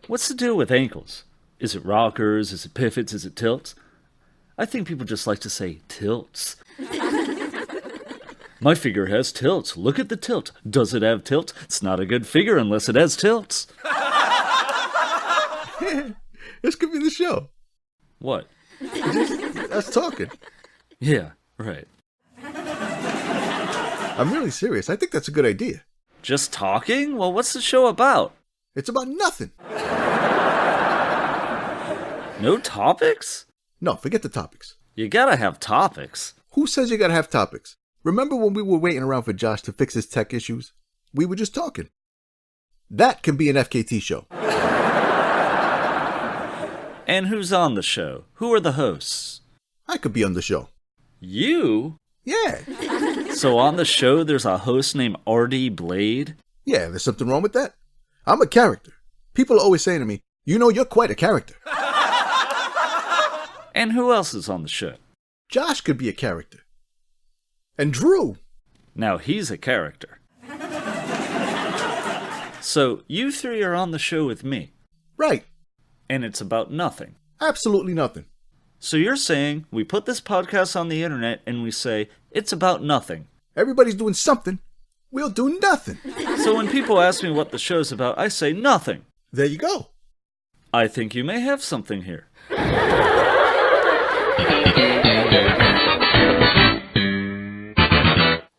What's the deal with ankles? Is it rockers? Is it pivots? Is it tilts? I think people just like to say tilts. My figure has tilts. Look at the tilt. Does it have tilt? It's not a good figure unless it has tilts. This could be the show. What? Us talking. Yeah, right. I'm really serious. I think that's a good idea. Just talking? Well, what's the show about? It's about nothing. No topics? No, forget the topics. You gotta have topics. Who says you gotta have topics? Remember when we were waiting around for Josh to fix his tech issues? We were just talking. That can be an FKT show. And who's on the show? Who are the hosts? I could be on the show. You? Yeah. So on the show there's a host named RD Blade? Yeah, there's something wrong with that. I'm a character. People are always saying to me, you know, you're quite a character. And who else is on the show? Josh could be a character. And Drew. Now he's a character. So you three are on the show with me. Right. And it's about nothing. Absolutely nothing. So you're saying we put this podcast on the internet and we say it's about nothing. Everybody's doing something. We'll do nothing. So when people ask me what the show's about, I say nothing. There you go. I think you may have something here.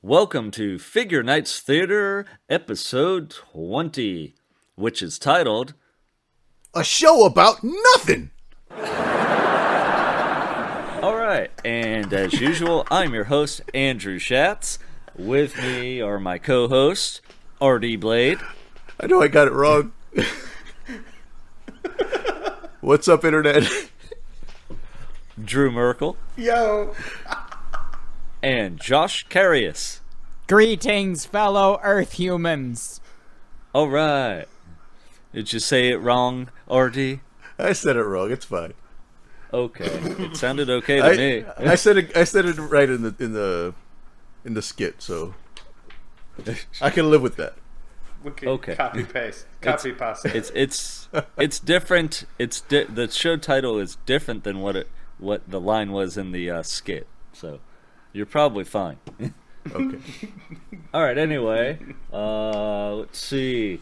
Welcome to Figure Nights Theater, episode 20, which is titled... A show about nothing! Alright, and as usual, I'm your host, Andrew Schatz. With me are my co-host, RD Blade. I know I got it wrong. What's up, Internet? Drew Merkel. Yo! And Josh Carius. Greetings, fellow Earth humans. Alright. Did you say it wrong, RD? I said it wrong. It's fine. Okay. It sounded okay to me. I said it right in the skit, so I can live with that. Okay. Copy paste. Copy paste. It's different. The show title is different than what the line was in the skit. So you're probably fine. Okay. All right. Anyway, let's see.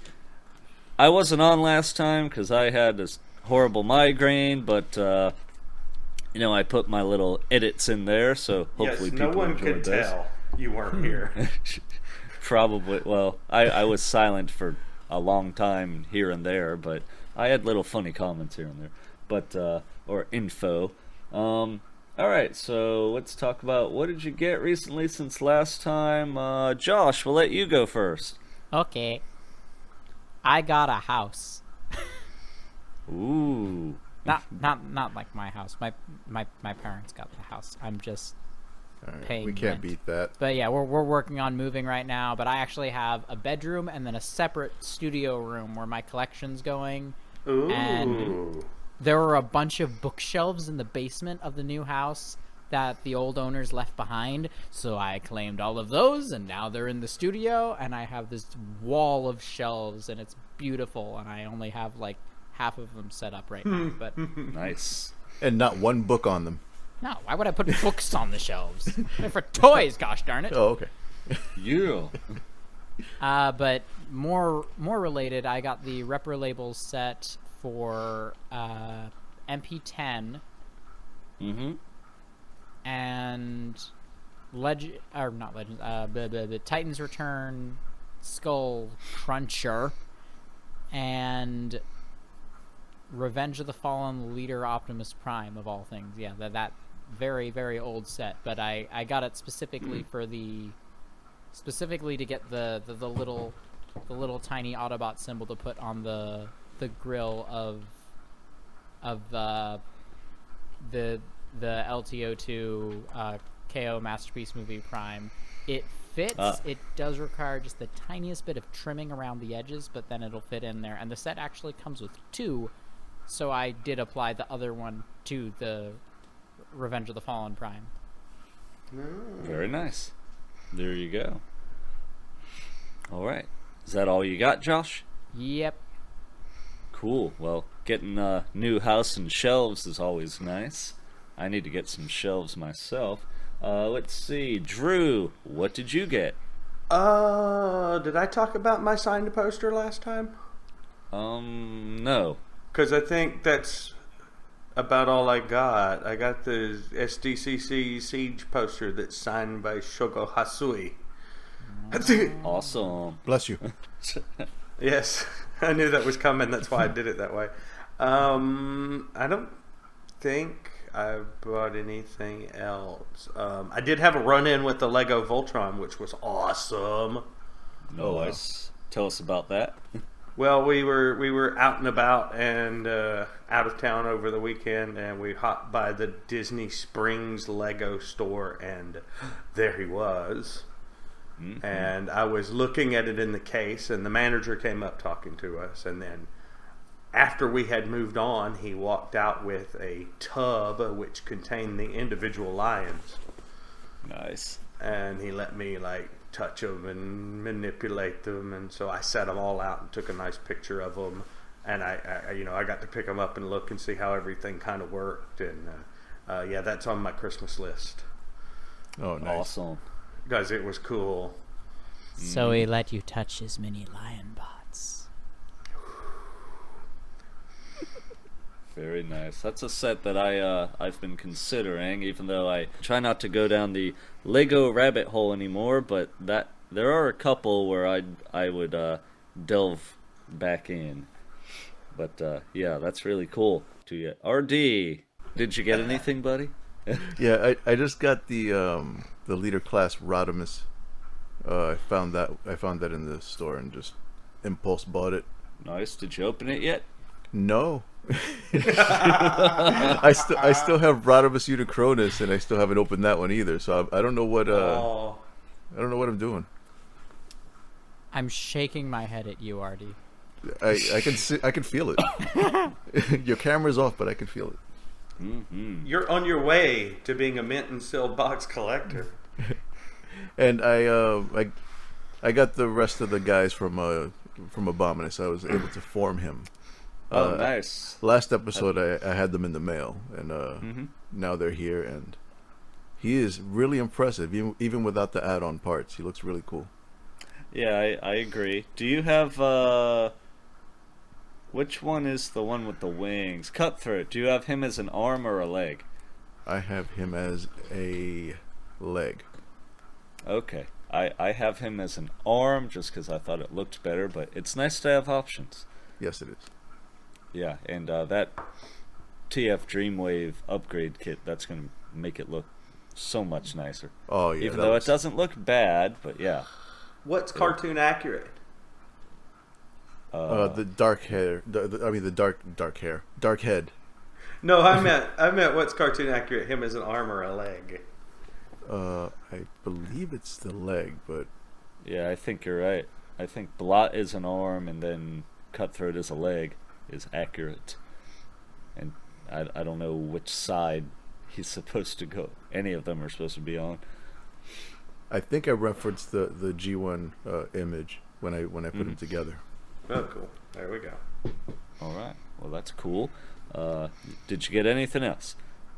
I wasn't on last time because I had this horrible migraine, but I put my little edits in there, so hopefully yes, no people one enjoyed could this. tell you weren't here. Probably. Well, I was silent for a long time here and there, but I had little funny comments here and there, but or info. All right, so let's talk about what did you get recently since last time. Josh, we'll let you go first. Okay. I got a house. Ooh. Not like my house. My parents got the house. I'm just paying we can't rent. beat that. But yeah, we're working on moving right now. But I actually have a bedroom and then a separate studio room where my collection's going. Ooh. And there were a bunch of bookshelves in the basement of the new house that the old owners left behind. So I claimed all of those, and now they're in the studio. And I have this wall of shelves, and it's beautiful. And I only have like half of them set up right now. But Nice. And not one book on them. no, why would I put books on the shelves? They're for toys, gosh darn it. Oh, okay. Yeah. But more related, I got the Reprolabels set for MP10 Mm-hmm. and the Titan's Return, Skull Cruncher, and Revenge of the Fallen Leader Optimus Prime, of all things. Yeah, that very, very old set. But I got it specifically to get the little tiny Autobot symbol to put on the grill of the LTO2 KO Masterpiece Movie Prime. It fits. It does require just the tiniest bit of trimming around the edges, but then it'll fit in there. And the set actually comes with two, so I did apply the other one to the Revenge of the Fallen Prime. Very nice. There you go. All right. Is that all you got, Josh? Yep. Cool. Well, getting a new house and shelves is always nice. I need to get some shelves myself. Let's see. Drew, what did you get? Did I talk about my signed poster last time? No. Because I think that's about all I got. I got the SDCC Seige poster that's signed by Shogo Hasui. Awesome. Bless you. Yes, I knew that was coming. That's why I did it that way. I don't think I bought anything else. I did have a run-in with the Lego Voltron, which was awesome. Nice. Tell us about that. Well, we were out and about and out of town over the weekend, and we hopped by the Disney Springs Lego store, and there he was. Mm-hmm. And I was looking at it in the case, and the manager came up talking to us, and then after we had moved on, he walked out with a tub which contained the individual lions. Nice. And he let me touch them and manipulate them, and so I set them all out and took a nice picture of them, and I got to pick them up and look and see how everything kind of worked, and yeah, that's on my Christmas list. Oh, nice. Awesome. Guys, it was cool. So he let you touch his mini lion bots. Very nice. That's a set that I've been considering, even though I try not to go down the Lego rabbit hole anymore. But there are a couple where I would delve back in. But yeah, that's really cool. To you, RD, did you get anything, buddy? Yeah, I just got the leader class Rodimus. I found that in the store and just impulse bought it. Nice. Did you open it yet? No. I still have Rodimus Unicronus, and I still haven't opened that one either. So I don't know what I don't know what I'm doing. I'm shaking my head at you, Artie. I can feel it. Your camera's off, but I can feel it. Mm-hmm. You're on your way to being a mint and sealed box collector. And I got the rest of the guys from Abominus. I was able to form him. Oh, nice. Last episode, I had them in the mail, and now they're here, and he is really impressive, even without the add-on parts. He looks really cool. Yeah, I agree. Do you have which one is the one with the wings? Cutthroat. Do you have him as an arm or a leg? I have him as a leg. Okay. I have him as an arm just because I thought it looked better, but it's nice to have options. Yes, it is. Yeah, and that TF Dreamwave upgrade kit, that's going to make it look so much nicer. Oh, yeah. Even though it doesn't look bad, but yeah. What's cartoon accurate? The dark hair. The dark hair. Dark head. No, I meant what's cartoon accurate? Him as an arm or a leg? I believe it's the leg, but Yeah, I think you're right. I think Blot is an arm, and then Cutthroat is a leg, is accurate. And I don't know which side he's supposed to go. Any of them are supposed to be on. I think I referenced the G1 image when I put them together. Oh, cool. There we go. All right. Well, that's cool. Did you get anything else?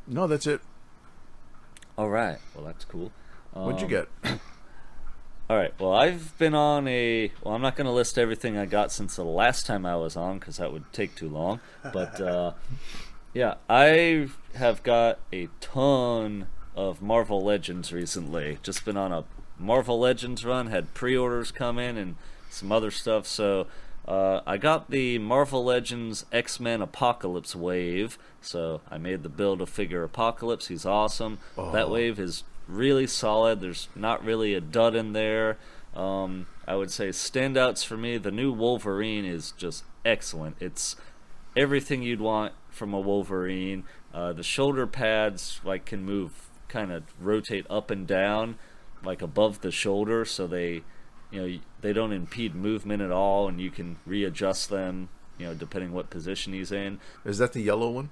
No, that's it. All right. Well, that's cool. What'd you get? All right. Well, I've been on well, I'm not going to list everything I got since the last time I was on because that would take too long. But, yeah, I have got a ton of Marvel Legends recently. Just been on a Marvel Legends run, had pre-orders come in and some other stuff. So I got the Marvel Legends X-Men Apocalypse wave. So I made the build of figure Apocalypse. He's awesome. Oh. That wave is really solid. There's not really a dud in there. I would say standouts for me, the new Wolverine is just excellent. It's everything you'd want from a Wolverine. The shoulder pads can move, kind of rotate up and down above the shoulder, so they don't impede movement at all, and you can readjust them depending what position he's in. Is that the yellow one?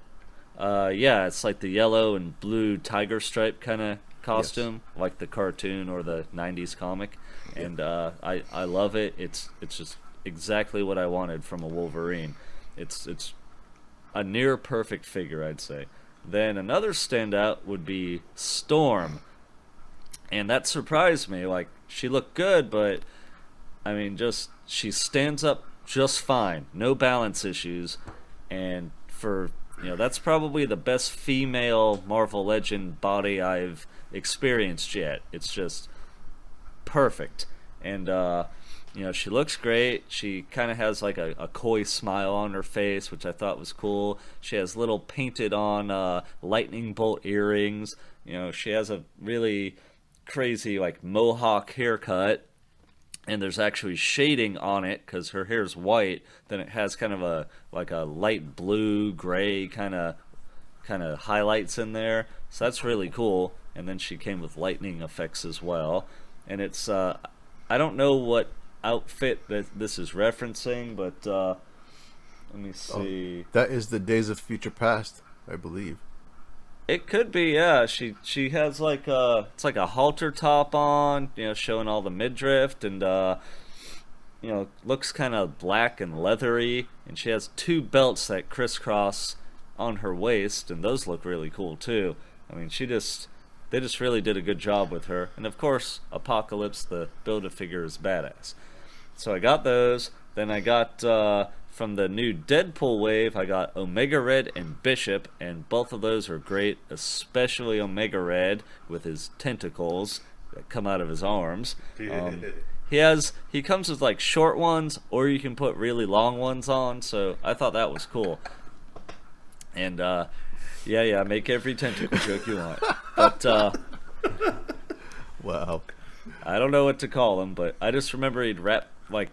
Yeah, it's like the yellow and blue tiger stripe kind of costume, like the cartoon or the '90s comic, and I love it. It's just exactly what I wanted from a Wolverine. It's a near perfect figure, I'd say. Then another standout would be Storm, and that surprised me. Like, she looked good, but I mean, just she stands up just fine, no balance issues, and for that's probably the best female Marvel Legend body I've experienced yet. It's just perfect, and she looks great. She kind of has like a coy smile on her face, which I thought was cool. She has little painted on lightning bolt earrings. She has a really crazy like mohawk haircut, and there's actually shading on it because her hair's white. Then it has kind of a light blue gray kind of highlights in there, so that's really cool. And then she came with lightning effects as well, and it's I don't know what outfit that this is referencing, but let me see. That is the Days of Future Past, I believe. It could be, yeah. She has like it's like a halter top on, showing all the midriff, and looks kind of black and leathery, and she has two belts that crisscross on her waist, and those look really cool too. I mean, they just really did a good job with her, and of course, Apocalypse, the Build-A-Figure, is badass. So I got those. Then I got from the new Deadpool wave, I got Omega Red and Bishop, and both of those are great, especially Omega Red with his tentacles that come out of his arms. He comes with like short ones, or you can put really long ones on, so I thought that was cool. And yeah, make every tentacle joke you want. But wow. I don't know what to call him, but I just remember he'd wrap like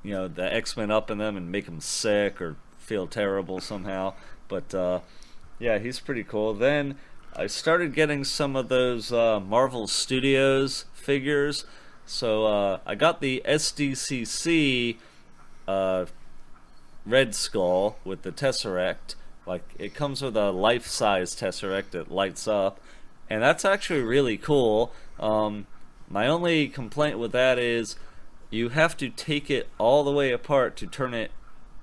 the X-Men up in them and make them sick or feel terrible somehow. But yeah, he's pretty cool. Then I started getting some of those Marvel Studios figures. So I got the SDCC Red Skull with the Tesseract. Like, it comes with a life-size Tesseract that lights up, and that's actually really cool. My only complaint with that is you have to take it all the way apart to turn it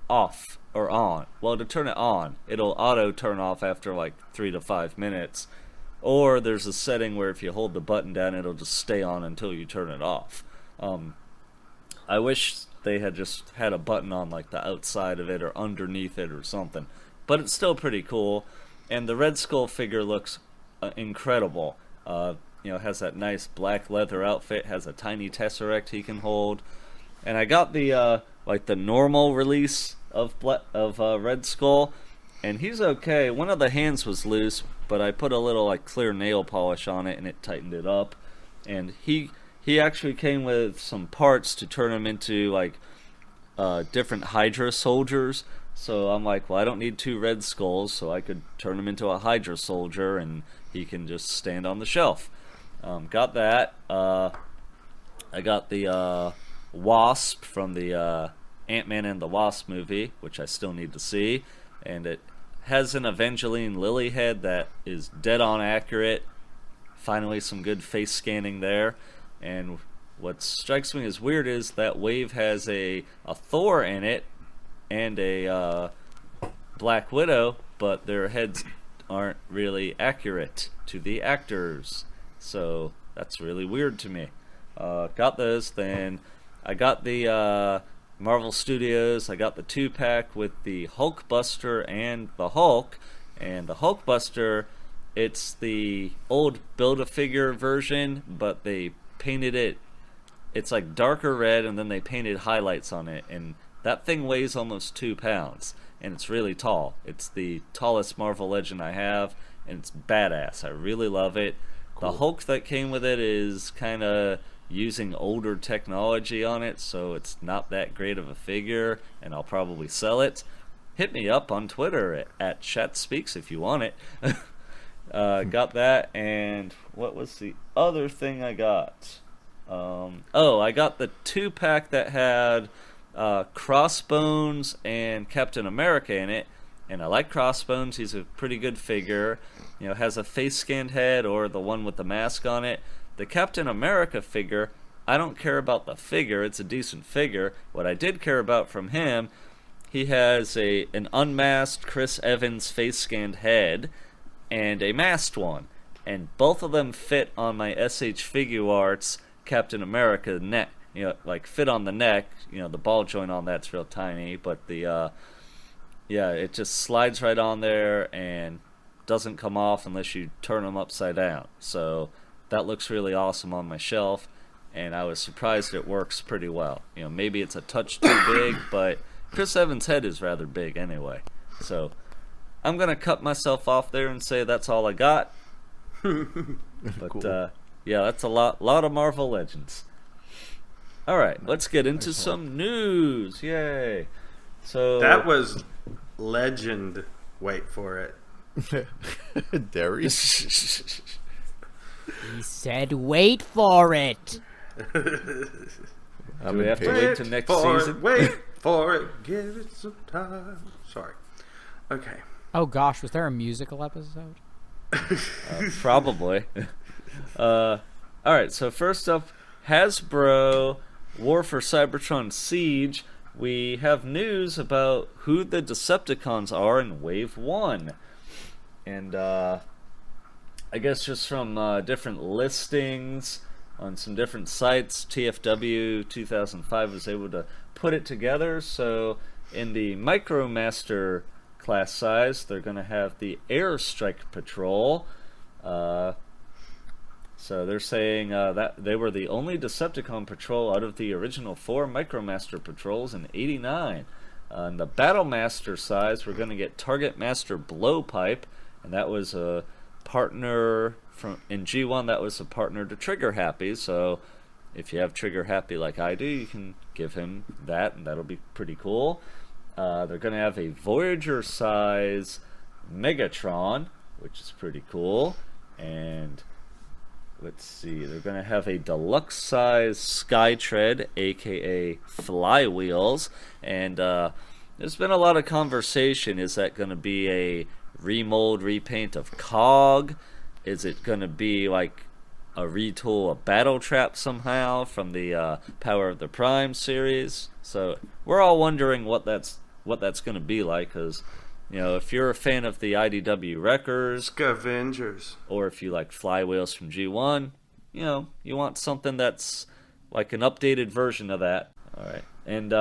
off or on. Well, to turn it on, it'll auto turn off after like 3 to 5 minutes. Or there's a setting where if you hold the button down, it'll just stay on until you turn it off. I wish they had just had a button on like the outside of it or underneath it or something. But it's still pretty cool. And the Red Skull figure looks incredible. Has that nice black leather outfit, has a tiny Tesseract he can hold. And I got the the normal release of Red Skull, and he's okay. One of the hands was loose, but I put a little like clear nail polish on it and it tightened it up. And he actually came with some parts to turn him into like different Hydra soldiers. So I'm like, well, I don't need 2 Red Skulls, so I could turn him into a Hydra soldier and he can just stand on the shelf. Got that. I got the Wasp from the Ant-Man and the Wasp movie, which I still need to see. And it has an Evangeline Lilly head that is dead on accurate. Finally, some good face scanning there. And what strikes me as weird is that Wave has a Thor in it and a Black Widow, but their heads aren't really accurate to the actors. So that's really weird to me. Got those. Then I got the Marvel Studios. I got the 2-pack with the Hulkbuster and the Hulk. And the Hulkbuster, it's the old Build-A-Figure version, but they painted it. It's like darker red, and then they painted highlights on it. And that thing weighs almost 2 pounds. And it's really tall. It's the tallest Marvel Legend I have, and it's badass. I really love it. Cool. The Hulk that came with it is kind of using older technology on it, so it's not that great of a figure, and I'll probably sell it. Hit me up on Twitter at ChatSpeaks if you want it. Got that, and what was the other thing I got? I got the 2-pack that had Crossbones and Captain America in it, and I like Crossbones. He's a pretty good figure. You know, has a face scanned head or the one with the mask on it. The Captain America figure, I don't care about the figure. It's a decent figure. What I did care about from him, he has an unmasked Chris Evans face scanned head and a masked one. And both of them fit on my SH Figuarts Captain America neck. You know, like fit on the neck. You know, the ball joint on that's real tiny, but the yeah, it just slides right on there and doesn't come off unless you turn them upside down. So that looks really awesome on my shelf, and I was surprised it works pretty well. You know, maybe it's a touch too big, but Chris Evans' head is rather big anyway. So I'm gonna cut myself off there and say that's all I got. But Cool. yeah, that's a lot of Marvel Legends. All right, let's get into some news. Yay! So That was legend. Wait for it. Derry. He said, "Wait for it." Do we have to wait till next season? Wait for it. Give it some time. Sorry. Okay. Oh gosh, was there a musical episode? Probably. All right, so first up, Hasbro War for Cybertron Siege. We have news about who the Decepticons are in Wave 1. And I guess just from different listings on some different sites, TFW 2005 was able to put it together. So in the Micromaster class size, they're going to have the Airstrike Patrol. So they're saying that they were the only Decepticon patrol out of the original 4 Micromaster patrols in '89. In the Battlemaster size, we're going to get Target Master Blowpipe, and that was a partner in G1. That was a partner to Triggerhappy. So if you have Triggerhappy like I do, you can give him that, and that'll be pretty cool. They're going to have a Voyager size Megatron, which is pretty cool, and let's see, they're going to have a deluxe size Skytread, aka Flywheels, and there's been a lot of conversation. Is that going to be a remold, repaint of Cog? Is it going to be like a retool of Battle Trap somehow from the Power of the Prime series? So we're all wondering what that's going to be like, because you know, if you're a fan of the IDW Wreckers, Scavengers, or if you like Flywheels from G1, you know, you want something that's like an updated version of that. All right. And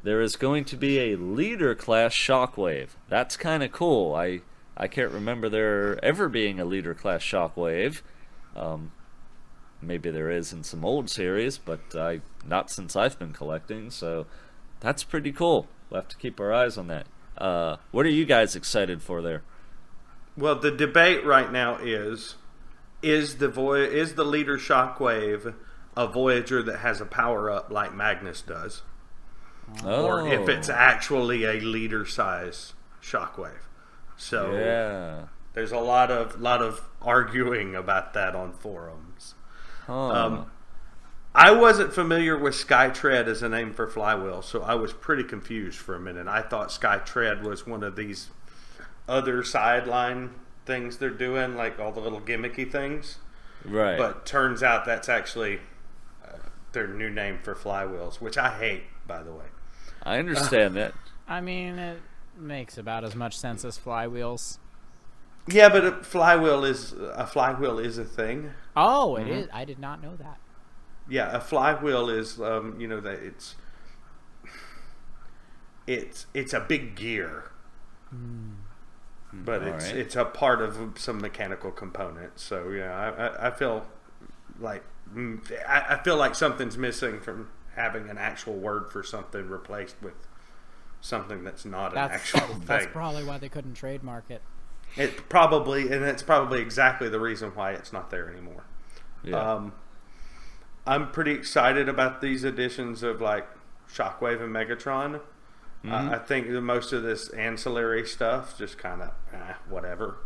there is going to be a leader class Shockwave. That's kind of cool. I can't remember there ever being a leader class Shockwave. Maybe there is in some old series, but not since I've been collecting. So that's pretty cool. We'll have to keep our eyes on that. What are you guys excited for there? Well, the debate right now is the leader Shockwave a Voyager that has a power up like Magnus does, or if it's actually a leader size Shockwave. So yeah, there's a lot of arguing about that on forums. I wasn't familiar with Skytread as a name for Flywheel, so I was pretty confused for a minute. I thought Skytread was one of these other sideline things they're doing, like all the little gimmicky things. right. But turns out that's actually their new name for Flywheels, which I hate, by the way. I understand that. I mean, it makes about as much sense as Flywheels. Yeah, but a flywheel is a thing. Oh, it is. I did not know that. Yeah, a flywheel is that it's a big gear, but Alright. it's a part of some mechanical component. So yeah, I feel like something's missing from having an actual word for something replaced with something that's not an actual thing. That's probably why they couldn't trademark it. It's probably exactly the reason why it's not there anymore. Yeah. I'm pretty excited about these editions of like Shockwave and Megatron. I think that most of this ancillary stuff just kind of whatever.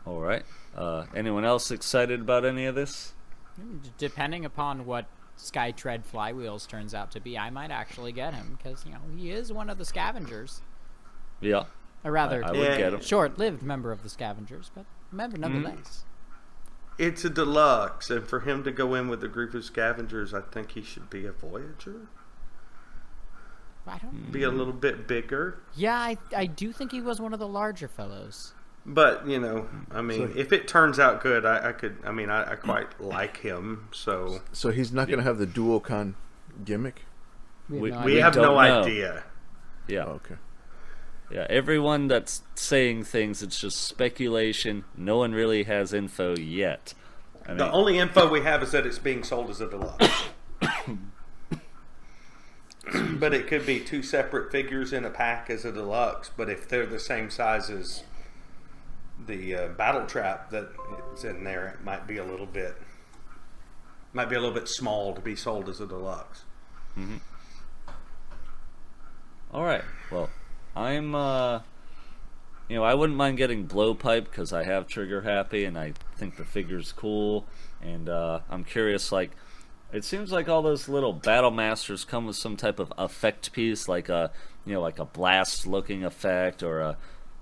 All right. Anyone else excited about any of this? Depending upon what Skytread Flywheels turns out to be, I might actually get him because he is one of the scavengers. Yeah. A rather I would get him. short-lived member of the scavengers, but a member nonetheless. It's a deluxe, and for him to go in with a group of scavengers, I think he should be a voyager. I don't. Be a little bit bigger. Yeah, I do think he was one of the larger fellows. But if it turns out good, I quite like him. So he's not going to have the Duocon gimmick. we have no idea. Yeah. Oh, okay. Yeah, everyone that's saying things, it's just speculation. No one really has info yet. The only info we have is that it's being sold as a deluxe. But it could be 2 separate figures in a pack as a deluxe. But if they're the same size as the battle trap that's in there, it might be a little bit small to be sold as a deluxe. Mm-hmm. All right. Well, I'm I wouldn't mind getting Blowpipe because I have Triggerhappy and I think the figure's cool, and I'm curious, like, it seems like all those little Battle Masters come with some type of effect piece, like a blast looking effect, or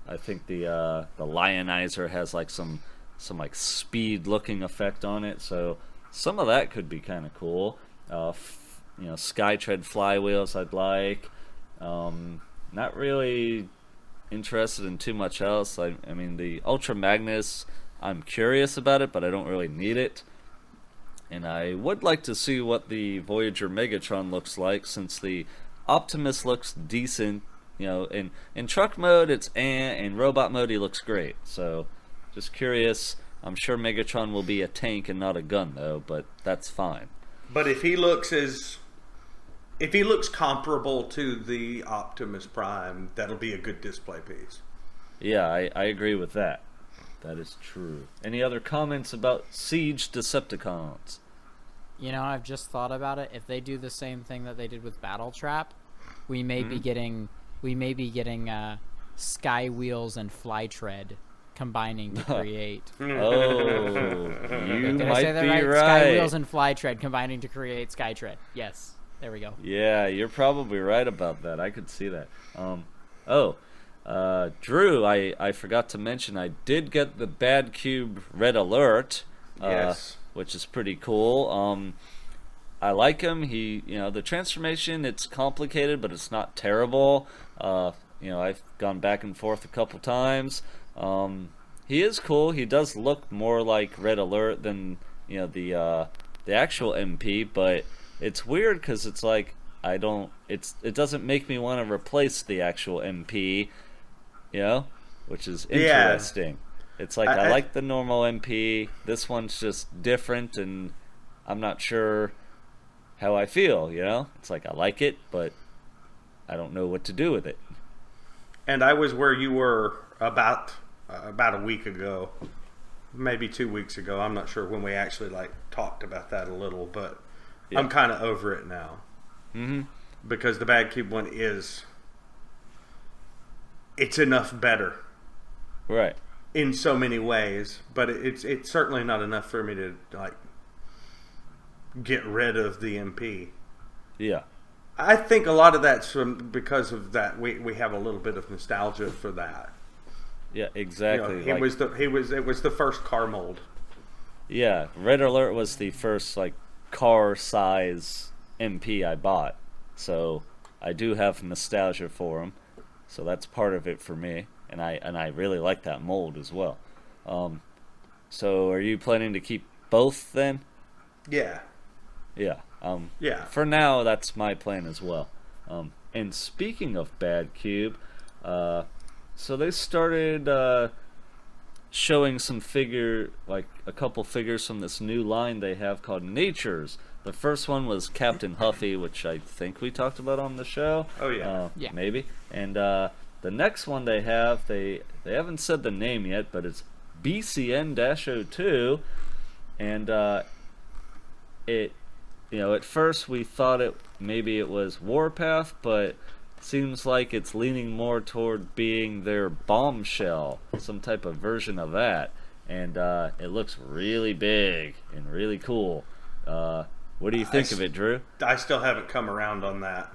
I think the Lionizer has like some like speed looking effect on it, so some of that could be kind of cool. Skytread Flywheels I'd like. Not really interested in too much else. I mean, the Ultra Magnus, I'm curious about it, but I don't really need it. And I would like to see what the Voyager Megatron looks like, since the Optimus looks decent. In truck mode it's in robot mode he looks great. So, just curious. I'm sure Megatron will be a tank and not a gun, though, but that's fine. But if he looks comparable to the Optimus Prime, that'll be a good display piece. Yeah, I agree with that. That is true. Any other comments about Seige Decepticons? I've just thought about it. If they do the same thing that they did with Battle Trap, we may be getting Skywheels and Flytread combining to create. Oh, you Did I might say that be right? right. Skywheels and Flytread combining to create Skytread. Yes. There we go. Yeah, you're probably right about that. I could see that. Drew, I forgot to mention, I did get the Badcube Red Alert, yes, which is pretty cool. I like him. The transformation, it's complicated, but it's not terrible. I've gone back and forth a couple times. He is cool. He does look more like Red Alert than the actual MP, but it's weird because it's like it doesn't make me want to replace the actual MP, which is interesting. Yeah. It's like I like the normal MP. This one's just different, and I'm not sure how I feel. It's like I like it, but I don't know what to do with it. And I was where you were about a week ago, maybe 2 weeks ago. I'm not sure when we actually talked about that a little, but. Yeah. I'm kind of over it now. Mm-hmm. Because the Badcube one it's enough better. Right. In so many ways, but it's certainly not enough for me to get rid of the MP. Yeah. I think a lot of that's because of that we have a little bit of nostalgia for that. Yeah, exactly. It was the first car mold. Yeah, Red Alert was the first car size MP I bought, so I do have nostalgia for him, so that's part of it for me, and I really like that mold as well. So are you planning to keep both then? Yeah. Yeah. Yeah. For now, that's my plan as well. And speaking of Badcube, so they started showing some a couple figures from this new line they have called Natures. The first one was Captain Huffy, which I think we talked about on the show. Oh yeah, yeah, maybe. And the next one they have, they haven't said the name yet, but it's BCN-02, and at first we thought maybe it was Warpath, but seems like it's leaning more toward being their bombshell, some type of version of that, and it looks really big and really cool. What do you think of it, Drew? I still haven't come around on that.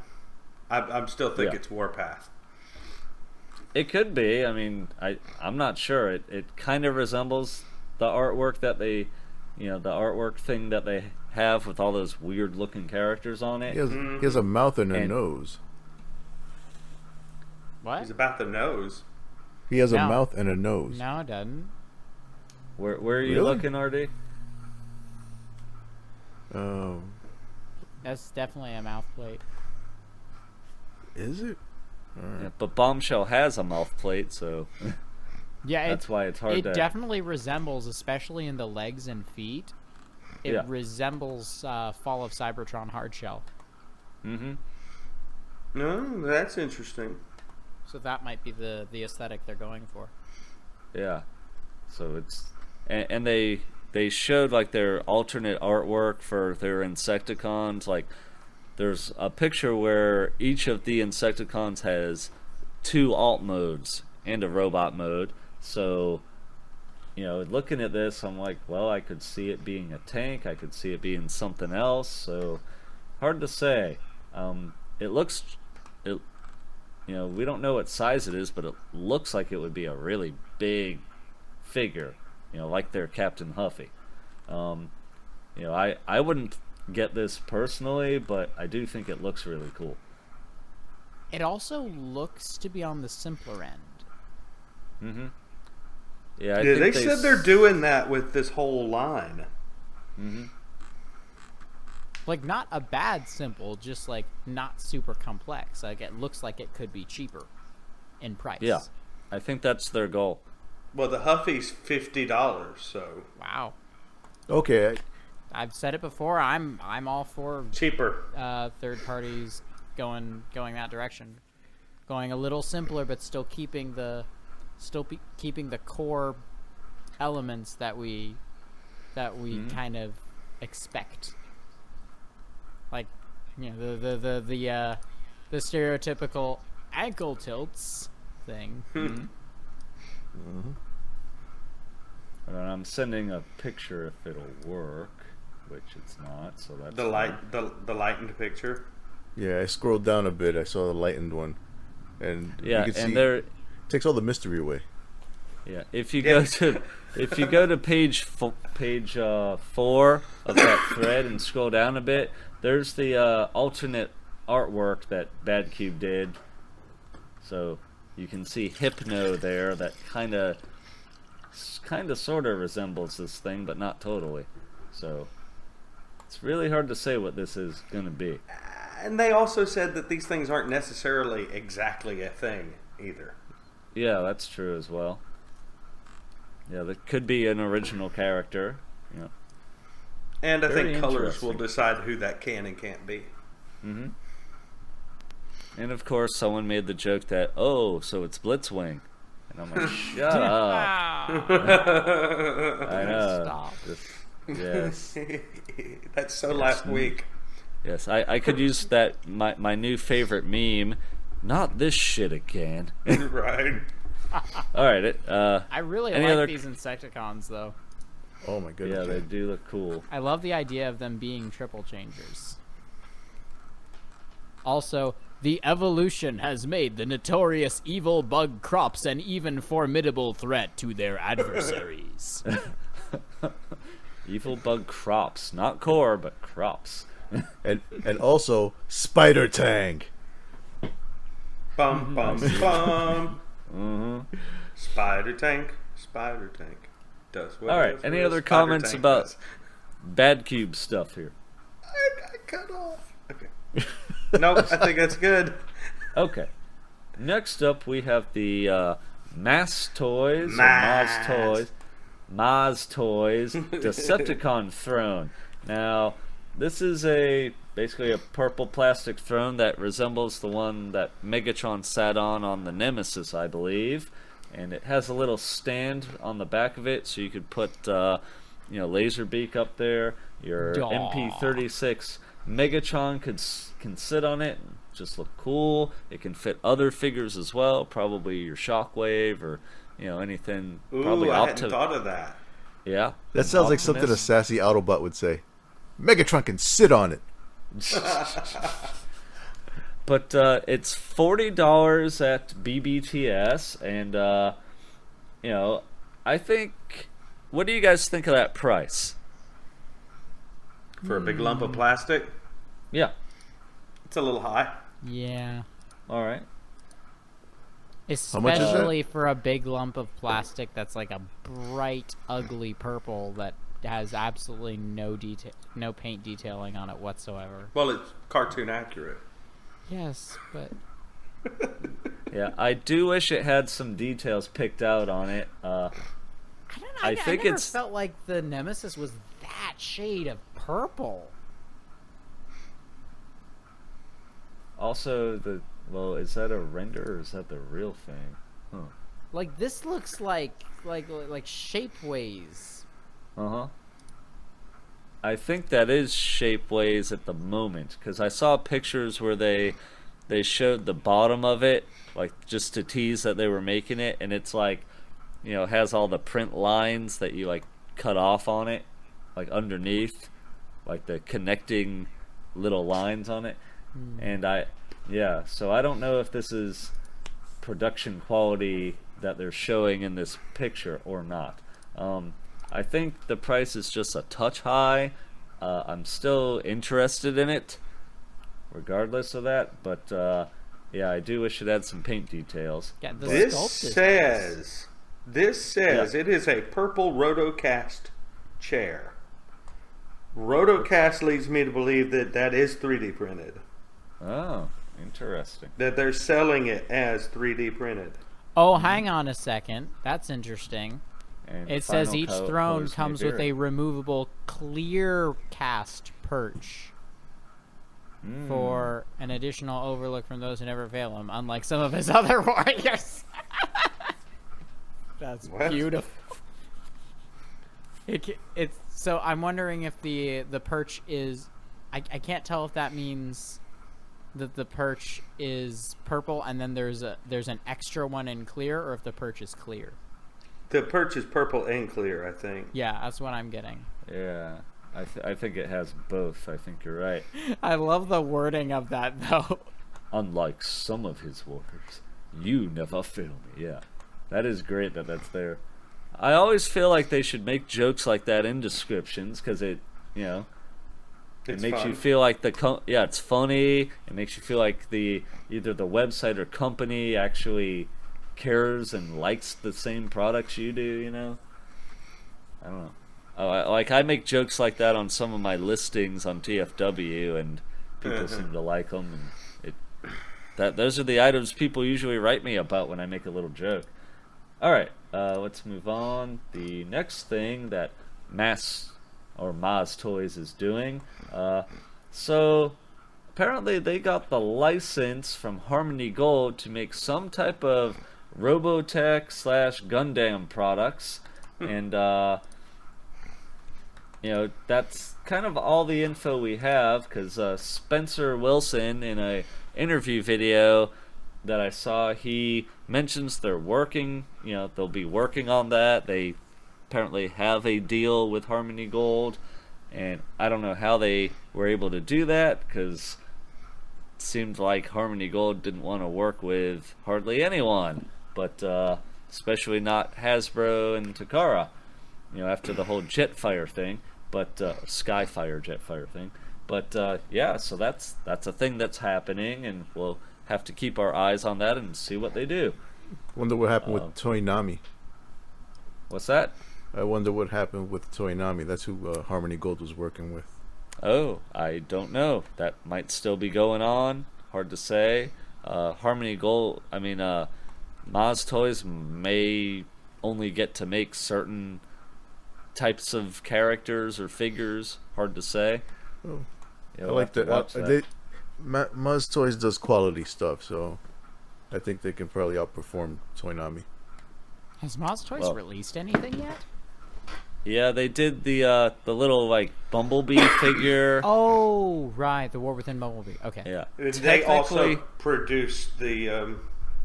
I'm still think Yeah. it's Warpath. It could be. I mean, I'm not sure. It kind of resembles the artwork that they, the artwork thing that they have with all those weird looking characters on it. He has a mouth and a nose. What? He's about the nose. He has a No. mouth and a nose. No, it doesn't. Where are you Really? looking, RD? That's definitely a mouth plate. Is it? Yeah, but Bombshell has a mouth plate, so Yeah, that's why it's hard it to. definitely resembles, especially in the legs and feet. It Yeah. resembles Fall of Cybertron Hardshell. Mm-hmm. No, that's interesting. So that might be the aesthetic they're going for. Yeah. So it's and they showed like their alternate artwork for their Insecticons. Like there's a picture where each of the Insecticons has 2 alt modes and a robot mode. So looking at this, I'm like, well, I could see it being a tank. I could see it being something else. So hard to say. It looks. We don't know what size it is, but it looks like it would be a really big figure, like their Captain Huffy. I wouldn't get this personally, but I do think it looks really cool. It also looks to be on the simpler end. Mm-hmm. Yeah, They said they're doing that with this whole line. Mm-hmm. Like, not a bad simple, just like not super complex. Like, it looks like it could be cheaper in price. Yeah, I think that's their goal. Well, the Huffy's $50, so Wow. Okay. I've said it before. I'm all for cheaper. third parties going that direction, going a little simpler, but still keeping the core elements that we kind of expect. Like, the stereotypical ankle tilts thing. And I'm sending a picture if it'll work, which it's not. So that's The lightened picture. Yeah, I scrolled down a bit. I saw the lightened one, and Yeah, you can and see there. it takes all the mystery away. Yeah, if you go to page 4 of that thread and scroll down a bit, there's the alternate artwork that Badcube did. So you can see Hypno there that kind of sort of resembles this thing, but not totally. So it's really hard to say what this is going to be. And they also said that these things aren't necessarily exactly a thing either. Yeah, that's true as well. Yeah, that could be an original character. Yeah. And I Very think colors will interesting. decide who that can and can't be. Mm-hmm. And of course, someone made the joke that, oh, so it's Blitzwing. And I'm like, shut up. I know. Stop. Yes. That's so last week. Yes, I could use that, my new favorite meme. Not this shit again. Right. All right. I really Any like other- these Insecticons, though. Oh my Yeah, goodness. they do look cool. I love the idea of them being triple changers. Also, the evolution has made the notorious evil bug crops an even formidable threat to their adversaries. Evil bug crops. Not core, but crops. and also Spider Tank. Bum, bum, bum. Mm-hmm. Spider tank. Does what All right. Any other comments about Badcube stuff here? I got cut off. Okay. Nope, I think that's good. Okay. Next up, we have the Maas Toys, Maas. Maas Toys Decepticon Throne. Now, this is basically a purple plastic throne that resembles the one that Megatron sat on the Nemesis, I believe. And it has a little stand on the back of it, so you could put, Laserbeak up there. Your Daw. MP36 Megatron can sit on it and just look cool. It can fit other figures as well, probably your Shockwave or anything. Ooh, Probably I hadn't Opti- thought of that. Yeah, That sounds like Optimus. something a sassy Autobot would say. Megatron can sit on it. But it's $40 at bbts, and I think. What do you guys think of that price? For a big lump of plastic, Yeah. it's a little high. Yeah. All right. much is that? Especially for a big lump of plastic that's like a bright, ugly purple that has absolutely no paint detailing on it whatsoever. Well, it's cartoon accurate. Yes, but Yeah, I do wish it had some details picked out on it. I don't know. I I think never it's- felt like the Nemesis was that shade of purple. Also, is that a render or is that the real thing? Huh. Like this looks like Shapeways. Uh-huh. I think that is Shapeways at the moment, because I saw pictures where they showed the bottom of it, like just to tease that they were making it, and it's like, has all the print lines that you like cut off on it, like underneath, like the connecting little lines on it. And so I don't know if this is production quality that they're showing in this picture or not. I think the price is just a touch high. I'm still interested in it, regardless of that. But I do wish it had some paint details. Yeah, the This sculpt is says Yeah. it is a purple Rotocast chair. Rotocast leads me to believe that is 3D printed. Oh, interesting. That they're selling it as 3D printed. Oh, hang on a second. That's interesting. And It says final each colors throne may comes with vary. a removable clear cast perch for an additional overlook from those who never fail him, unlike some of his other warriors. That's What? beautiful. It's so I'm wondering if the perch is. I can't tell if that means that the perch is purple and then there's an extra one in clear, or if the perch is clear. The perch is purple and clear, I think. Yeah, that's what I'm getting. Yeah, I think it has both. I think you're right. I love the wording of that though. Unlike some of his warriors, you never fail me. Yeah, that is great that that's there. I always feel like they should make jokes like that in descriptions, because it It's makes fun. you feel like it's funny. It makes you feel like either the website or company actually cares and likes the same products you do. I don't know. I make jokes like that on some of my listings on TFW, and people seem to like them. And those are the items people usually write me about when I make a little joke. All right, let's move on. The next thing that Maas Toys is doing. So apparently they got the license from Harmony Gold to make some type of Robotech / Gundam products, and that's kind of all the info we have, because Spencer Wilson, in a interview video that I saw, he mentions they're working, they'll be working on that. They apparently have a deal with Harmony Gold, and I don't know how they were able to do that, because it seemed like Harmony Gold didn't want to work with hardly anyone, but especially not Hasbro and Takara, after the whole Jetfire thing, but Jetfire thing. But so that's a thing that's happening, and we'll have to keep our eyes on that and see what they do. Wonder what happened with Toynami. What's that? I wonder what happened with Toynami. That's who Harmony Gold was working with. Oh, I don't know. That might still be going on. Hard to say. Harmony Gold, Maas Toys may only get to make certain types of characters or figures. Hard to say. Oh. I We'll like have to watch that. that. Maas Toys does quality stuff, so I think they can probably outperform Toynami. Has Maas Toys Well- released anything yet? Yeah, they did the little like Bumblebee figure. Oh, right, the War Within Bumblebee. Okay. Yeah. They also Technically- produced the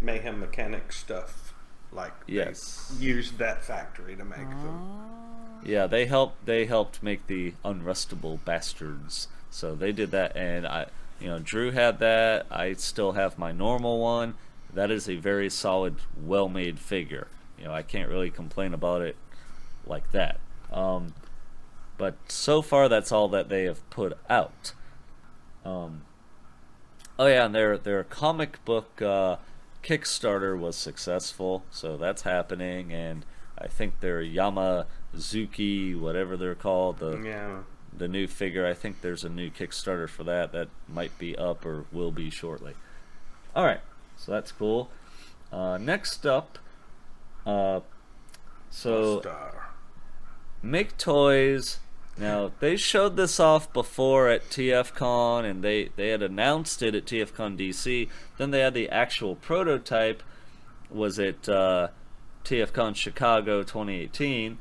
Mayhem Mechanics stuff. Like, Yes. they used that factory to make them. Yeah, they helped make the unrustable bastards. So they did that, and Drew had that. I still have my normal one. That is a very solid, well-made figure. I can't really complain about it like that. But so far, that's all that they have put out. Oh yeah, and their comic book Kickstarter was successful, so that's happening, and I think their Yamazuki, whatever they're called, the new figure, I think there's a new Kickstarter for that might be up or will be shortly. Alright, so that's cool. Next up, Maketoys. Now, they showed this off before at TFCon, and they had announced it at TFCon DC. Then they had the actual prototype, was at TFCon Chicago 2018.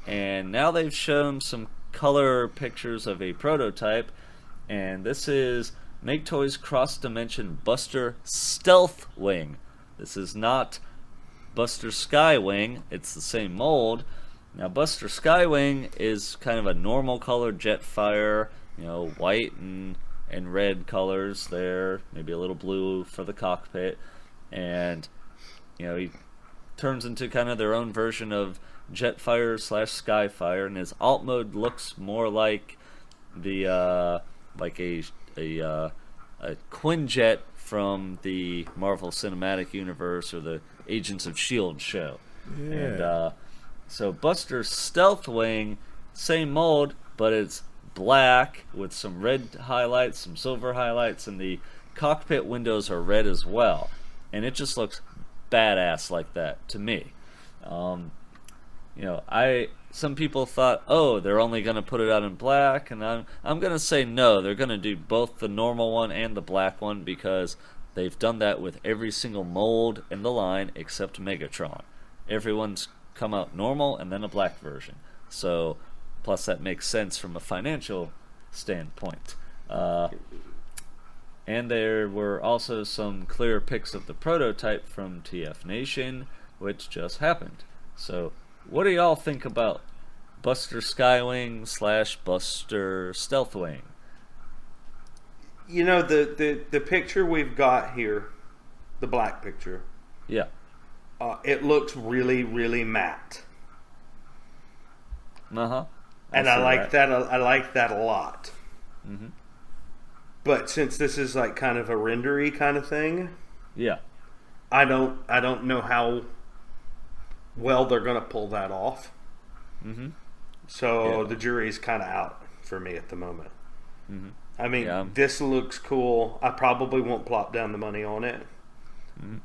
And now they've shown some color pictures of a prototype. And this is Maketoys Cross Dimension Buster Stealthwing. This is not Buster Skywing, it's the same mold. Now, Buster Skywing is kind of a normal colored Jetfire, white and red colors there, maybe a little blue for the cockpit, and he turns into kind of their own version of Jetfire / Skyfire, and his alt mode looks more like the like a Quinjet from the Marvel Cinematic Universe or the Agents of S.H.I.E.L.D. show. Yeah. And so Buster Stealthwing, same mold, but it's black with some red highlights, some silver highlights, and the cockpit windows are red as well. And it just looks badass like that to me. Some people thought, oh, they're only going to put it out in black, and I'm going to say no. They're going to do both the normal one and the black one because they've done that with every single mold in the line except Megatron. Everyone's come out normal and then a black version. So, plus that makes sense from a financial standpoint. And there were also some clear pics of the prototype from TF Nation, which just happened. So, what do y'all think about Buster Skywing / Buster Stealthwing? The picture we've got here, the black picture. Yeah. It looks really, really matte. Uh-huh. And I like that. I like that a lot. Mm-hmm. But since this is like kind of a rendery kind of thing, yeah, I don't know how well they're going to pull that off. Mm-hmm. So the jury's kind of out for me at the moment. Mm-hmm. I mean, this looks cool. I probably won't plop down the money on it,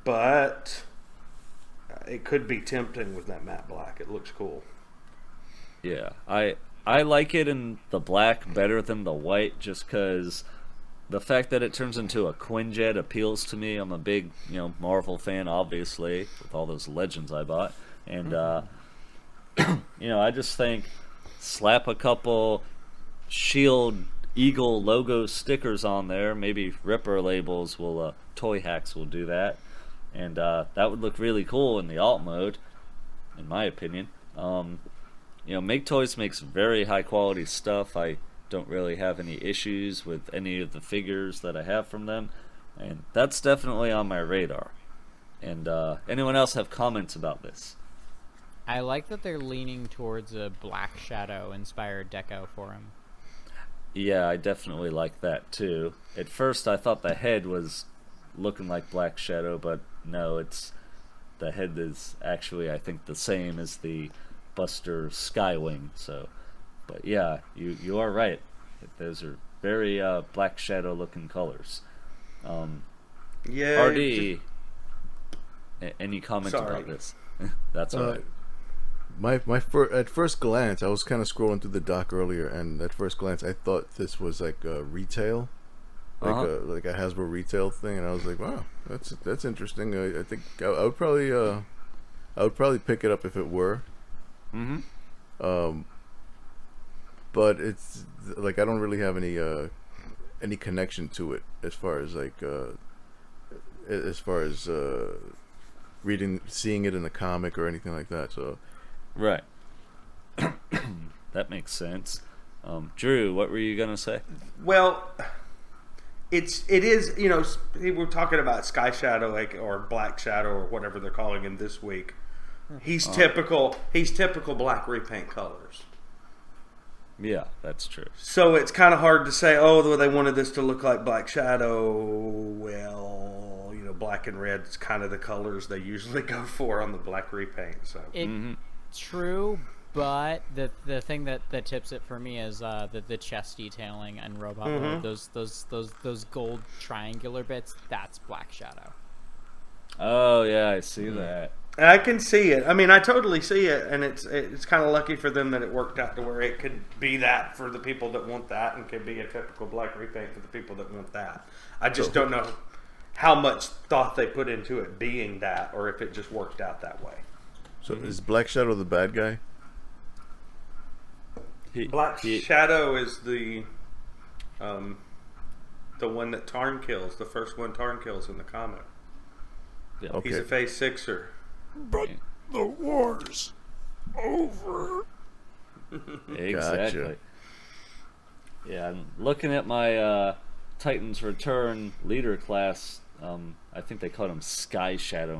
but it could be tempting with that matte black. It looks cool. Yeah, I like it in the black better than the white just because the fact that it turns into a Quinjet appeals to me. I'm a big, Marvel fan, obviously, with all those Legends I bought. And, I just think slap a couple Shield Eagle logo stickers on there. Maybe Reprolabels will, Toy Hacks will do that. And that would look really cool in the alt mode, in my opinion. Maketoys makes very high quality stuff. I don't really have any issues with any of the figures that I have from them, and that's definitely on my radar. And anyone else have comments about this? I like that they're leaning towards a Black Shadow inspired deco for him. Yeah, I definitely like that too. At first I thought the head was looking like Black Shadow, but no, the head is actually, I think, the same as the Buster Skywing. So, but yeah, you are right. Those are very Black Shadow looking colors. Yeah. RD, any comments about this? That's all right. At first glance, I was kind of scrolling through the doc earlier, and at first glance, I thought this was like a retail, like a Hasbro retail thing, and I was like, wow, that's interesting. I think I would probably pick it up if it were. Mm-hmm. But it's like I don't really have any connection to it as far as seeing it in the comic or anything like that. So, right. that makes sense. Drew, what were you gonna say? Well, it is, you know, we're talking about Sky Shadow, like, or Black Shadow, or whatever they're calling him this week. He's typical black repaint colors. Yeah, that's true. So it's kind of hard to say, oh, they wanted this to look like Black Shadow. Well, you know, black and red is kind of the colors they usually go for on the black repaint. So True, but the thing that tips it for me is the chest detailing and robot mode. Those gold triangular bits. That's Black Shadow. Oh yeah, I see that. I can see it. I mean, I totally see it, and it's kind of lucky for them that it worked out to where it could be that for the people that want that, and could be a typical black repaint for the people that want that. I just don't know how much thought they put into it being that, or if it just worked out that way. So is Black Shadow the bad guy? Black Shadow is the one that Tarn kills, the first one Tarn kills in the comic. Yeah. Okay. He's a phase 6er. But the war's over. Exactly. Gotcha. Yeah, and looking at my Titans Return leader class, I think they called him Sky Shadow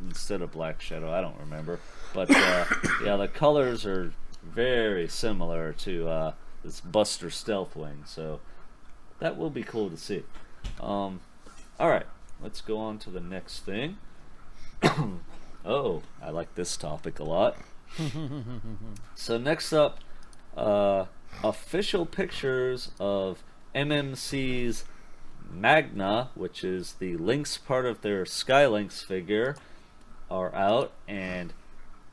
instead of Black Shadow. I don't remember, but yeah, the colors are very similar to this Buster Stealthwing, so that will be cool to see. All right, let's go on to the next thing. Oh, I like this topic a lot. So next up, official pictures of MMC's Magna, which is the Lynx part of their Skylynx figure, are out, and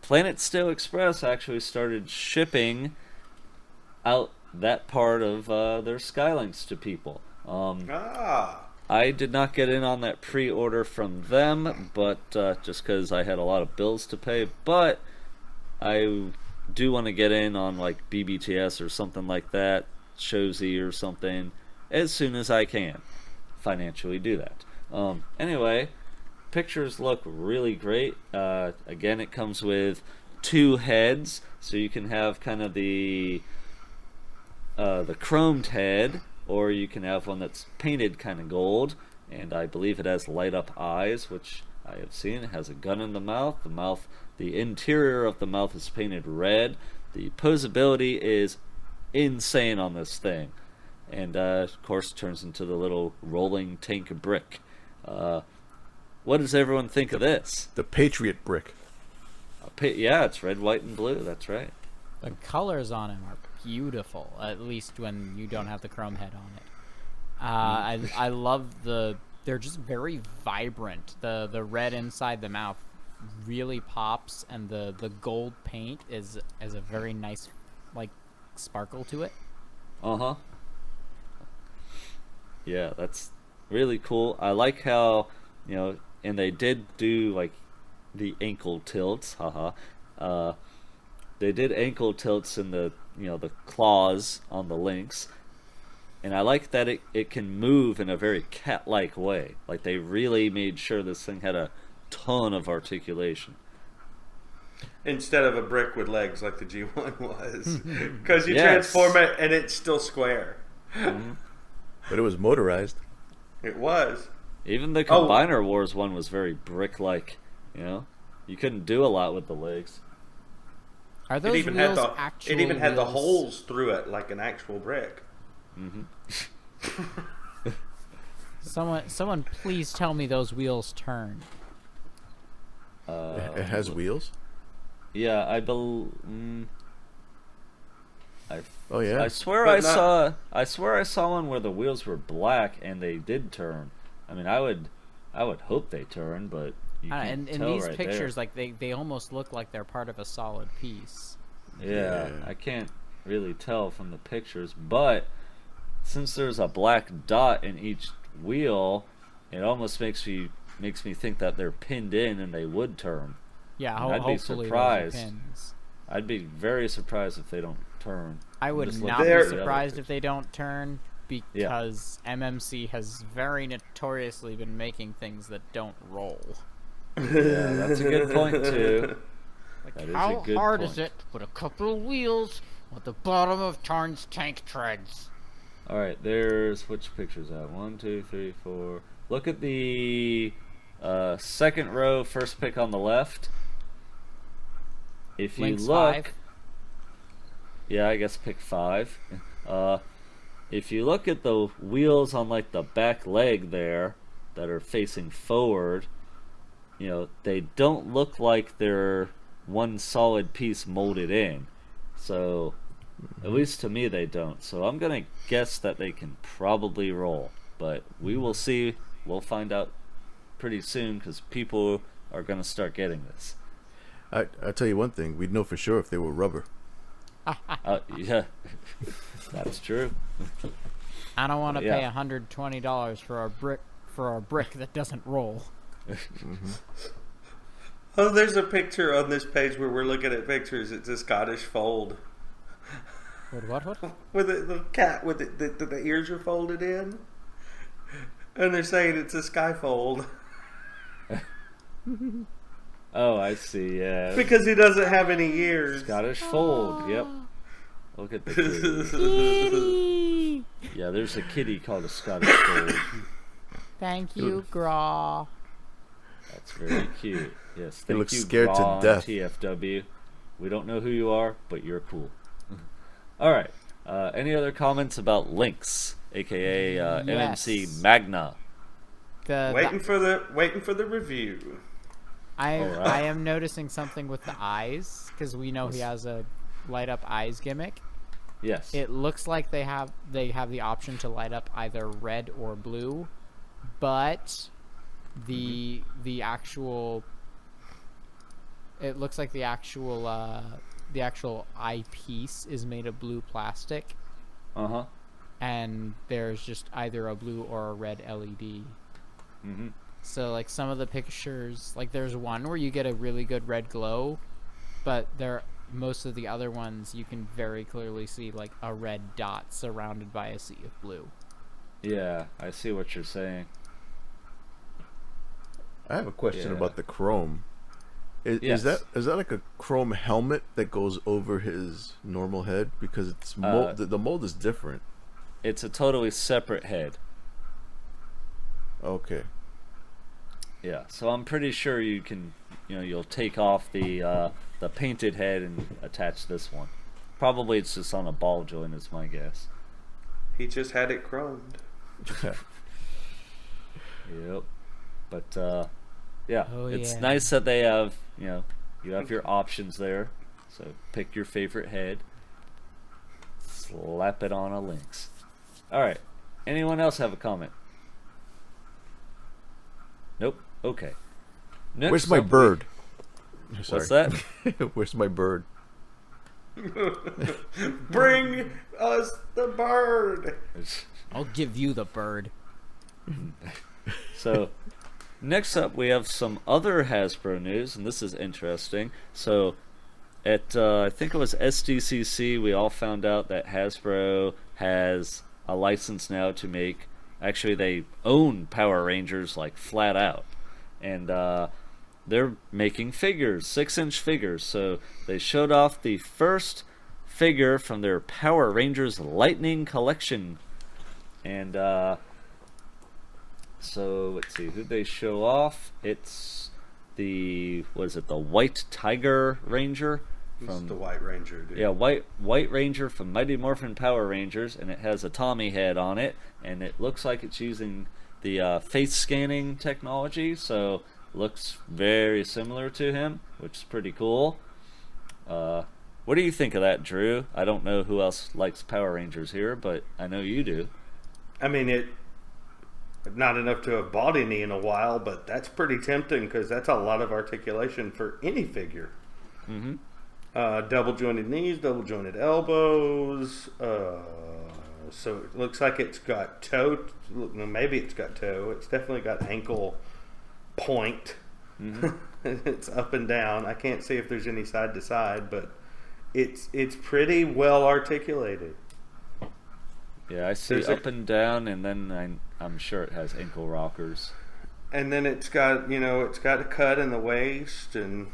Planet Steel Express actually started shipping out that part of their Skylynx to people. I did not get in on that pre-order from them, but just because I had a lot of bills to pay. But I do want to get in on like bbts or something like that, Shozy or something, as soon as I can financially do that. Anyway, pictures look really great. Again, it comes with 2 heads, so you can have kind of the chromed head, or you can have one that's painted kind of gold, and I believe it has light up eyes, which I have seen. It has a gun in the mouth. The interior of the mouth is painted red. The posability is insane on this thing, and of course turns into the little rolling tank brick. What does everyone think of this? The Patriot brick. Yeah, it's red, white, and blue. That's right. The colors on him are beautiful, at least when you don't have the chrome head on it. I love they're just very vibrant. The red inside the mouth really pops, and the gold paint is a very nice like sparkle to it. Yeah, that's really cool. I like how, you know, and they did do like the ankle tilts, they did ankle tilts in the, you know, the claws on the Lynx, and I like that it can move in a very cat-like way. Like, they really made sure this thing had a ton of articulation. Instead of a brick with legs like the G1 was. Because you transform it and it's still square. But it was motorized. It was. Even the Combiner Wars one was very brick-like, you know? You couldn't do a lot with the legs. Are those wheels actual It even had the wheels? holes through it like an actual brick. Someone please tell me those wheels turn. It has wheels? Yeah, Oh yeah. I swear I saw one where the wheels were black and they did turn. I mean, I would hope they turn, but you can't in tell these right pictures, there. like they almost look like they're part of a solid piece. Yeah, I can't really tell from the pictures, but since there's a black dot in each wheel, it almost makes me think that they're pinned in and they would turn. Yeah, I'd be hopefully surprised. those are pins. I'd be very surprised if they don't turn. I would Just not looking be at the other surprised if pictures. they don't turn, because MMC has very notoriously been making things that don't roll. Yeah, that's a good point too. Like, That is how a good hard point. is it to put a couple of wheels At the bottom of Tarn's tank treads. All right, there's which picture's that? 1, 2, 3, 4. Look at the second row, first pick on the left. If you Lynx look, 5. yeah, I guess pick 5. If you look at the wheels on like the back leg there that are facing forward, you know, they don't look like they're one solid piece molded in. So, at least to me, they don't. So I'm gonna guess that they can probably roll, but we will see. We'll find out pretty soon because people are gonna start getting this. I'll tell you one thing. We'd know for sure if they were rubber. Yeah, that's true. I don't want to Yeah. pay $120 for a brick that doesn't roll. Oh, there's a picture on this page where we're looking at pictures. It's a Scottish fold. What? With the cat with the ears are folded in. And they're saying it's a skyfold. Oh, I see. Yeah, Because he doesn't have any ears. Scottish fold. Yep. Look at the kitty. Yeah, there's a kitty called a Scottish fold. Thank you, Graw. That's very cute. Yes, thank looks you, scared to Braun death. TFW. We don't know who you are, but you're cool. All right. Any other comments about Lynx, aka MMC Yes. Magna? Waiting for the review. Alright. I am noticing something with the eyes because we know he has a light up eyes gimmick. Yes. It looks like they have the option to light up either red or blue, but the actual it looks like the actual eyepiece is made of blue plastic, Uh-huh. and there's just either a blue or a red LED. Mm-hmm. So like some of the pictures, like there's one where you get a really good red glow, but most of the other ones you can very clearly see like a red dot surrounded by a sea of blue. Yeah, I see what you're saying. I have a question Yeah. about the chrome. Is Yes. that like a chrome helmet that goes over his normal head? Because it's the mold is different. It's a totally separate head. Okay. Yeah, so I'm pretty sure you'll take off the painted head and attach this one. Probably it's just on a ball joint, is my guess. He just had it chromed. Yep. But yeah, Oh, it's yeah. nice that they have you have your options there. So pick your favorite head, slap it on a Lynx. All right. Anyone else have a comment? Nope. Okay. Next Where's my up, bird? What's that? Where's my bird? Bring us the bird. I'll give you the bird. So, next up we have some other Hasbro news, and this is interesting. So, at I think it was SDCC, we all found out that Hasbro has a license now to make. Actually, they own Power Rangers like flat out, and they're making figures, 6-inch figures. So they showed off the first figure from their Power Rangers Lightning collection, and so let's see, who'd they show off? It's the White Tiger Ranger From the White Ranger, dude. yeah, White Ranger from Mighty Morphin Power Rangers, and it has a Tommy head on it, and it looks like it's using the face scanning technology, so looks very similar to him, which is pretty cool. What do you think of that, Drew? I don't know who else likes Power Rangers here, but I know you do. I mean, not enough to have bought any in a while, but that's pretty tempting because that's a lot of articulation for any figure. Mm-hmm. Double jointed knees, double jointed elbows. So it looks like it's got toe. Maybe it's got toe. It's definitely got ankle point. Mm-hmm. It's up and down. I can't see if there's any side to side, but it's pretty well articulated. Yeah, I see There's up and down, and then I'm sure it has ankle rockers. And then it's got a cut in the waist, and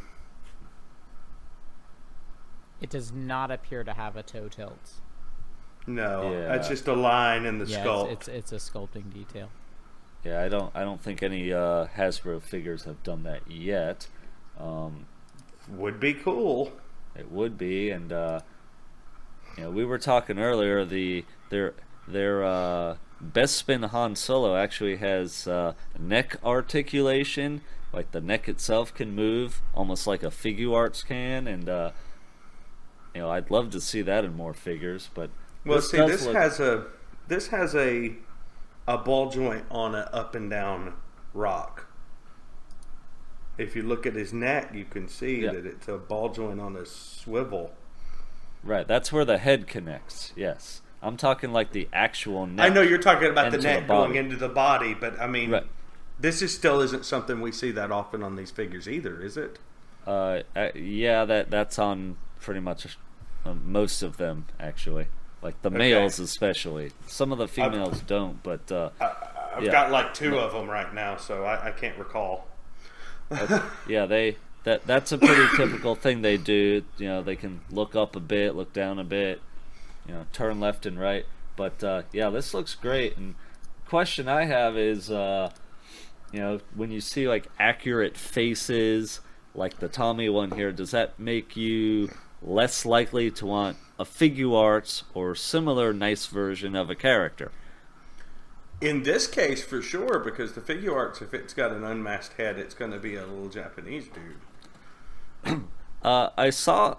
It does not appear to have a toe tilt. No, Yeah. that's just a line in the Yeah, sculpt. it's a sculpting detail. Yeah, I don't think any Hasbro figures have done that yet. Would be cool. It would be, and we were talking earlier. Their Best Spin Han Solo actually has neck articulation, like the neck itself can move, almost like a Figuarts can, and I'd love to see that in more figures. But Well, this see, does this has a ball joint on an up and down rock. If you look at his neck, you can see that it's a ball joint on a swivel. Right, that's where the head connects. Yes, I'm talking like the actual neck. I know you're talking about the into neck the going body. into the body, but I mean, Right. this still isn't something we see that often on these figures either, is it? Yeah, that's on pretty much most of them actually. Like the males especially. Some of the females don't, but I've got like two of them right now, so I can't recall. yeah, that's a pretty typical thing they do. They can look up a bit, look down a bit, turn left and right. But yeah, this looks great. And question I have is, when you see like accurate faces, like the Tommy one here, does that make you less likely to want a Figuarts or similar nice version of a character? In this case, for sure, because the Figuarts, if it's got an unmasked head, it's going to be a little Japanese dude. I saw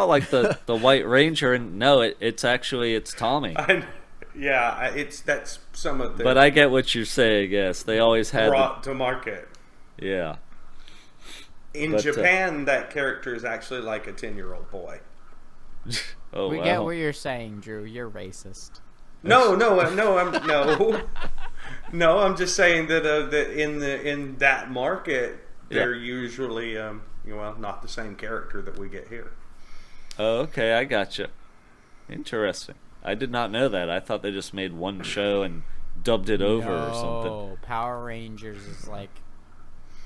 like the White Ranger, and no, it's Tommy. That's some of the. But I get what you're saying. Yes, they always had brought to market. Yeah. In Japan, that character is actually like a 10-year-old boy. Oh, We wow. get what you're saying, Drew. You're racist. No, I'm just saying that in that market, they're usually not the same character that we get here. Oh, okay, I gotcha. Interesting. I did not know that. I thought they just made one show and dubbed it over or something. No, Power Rangers is like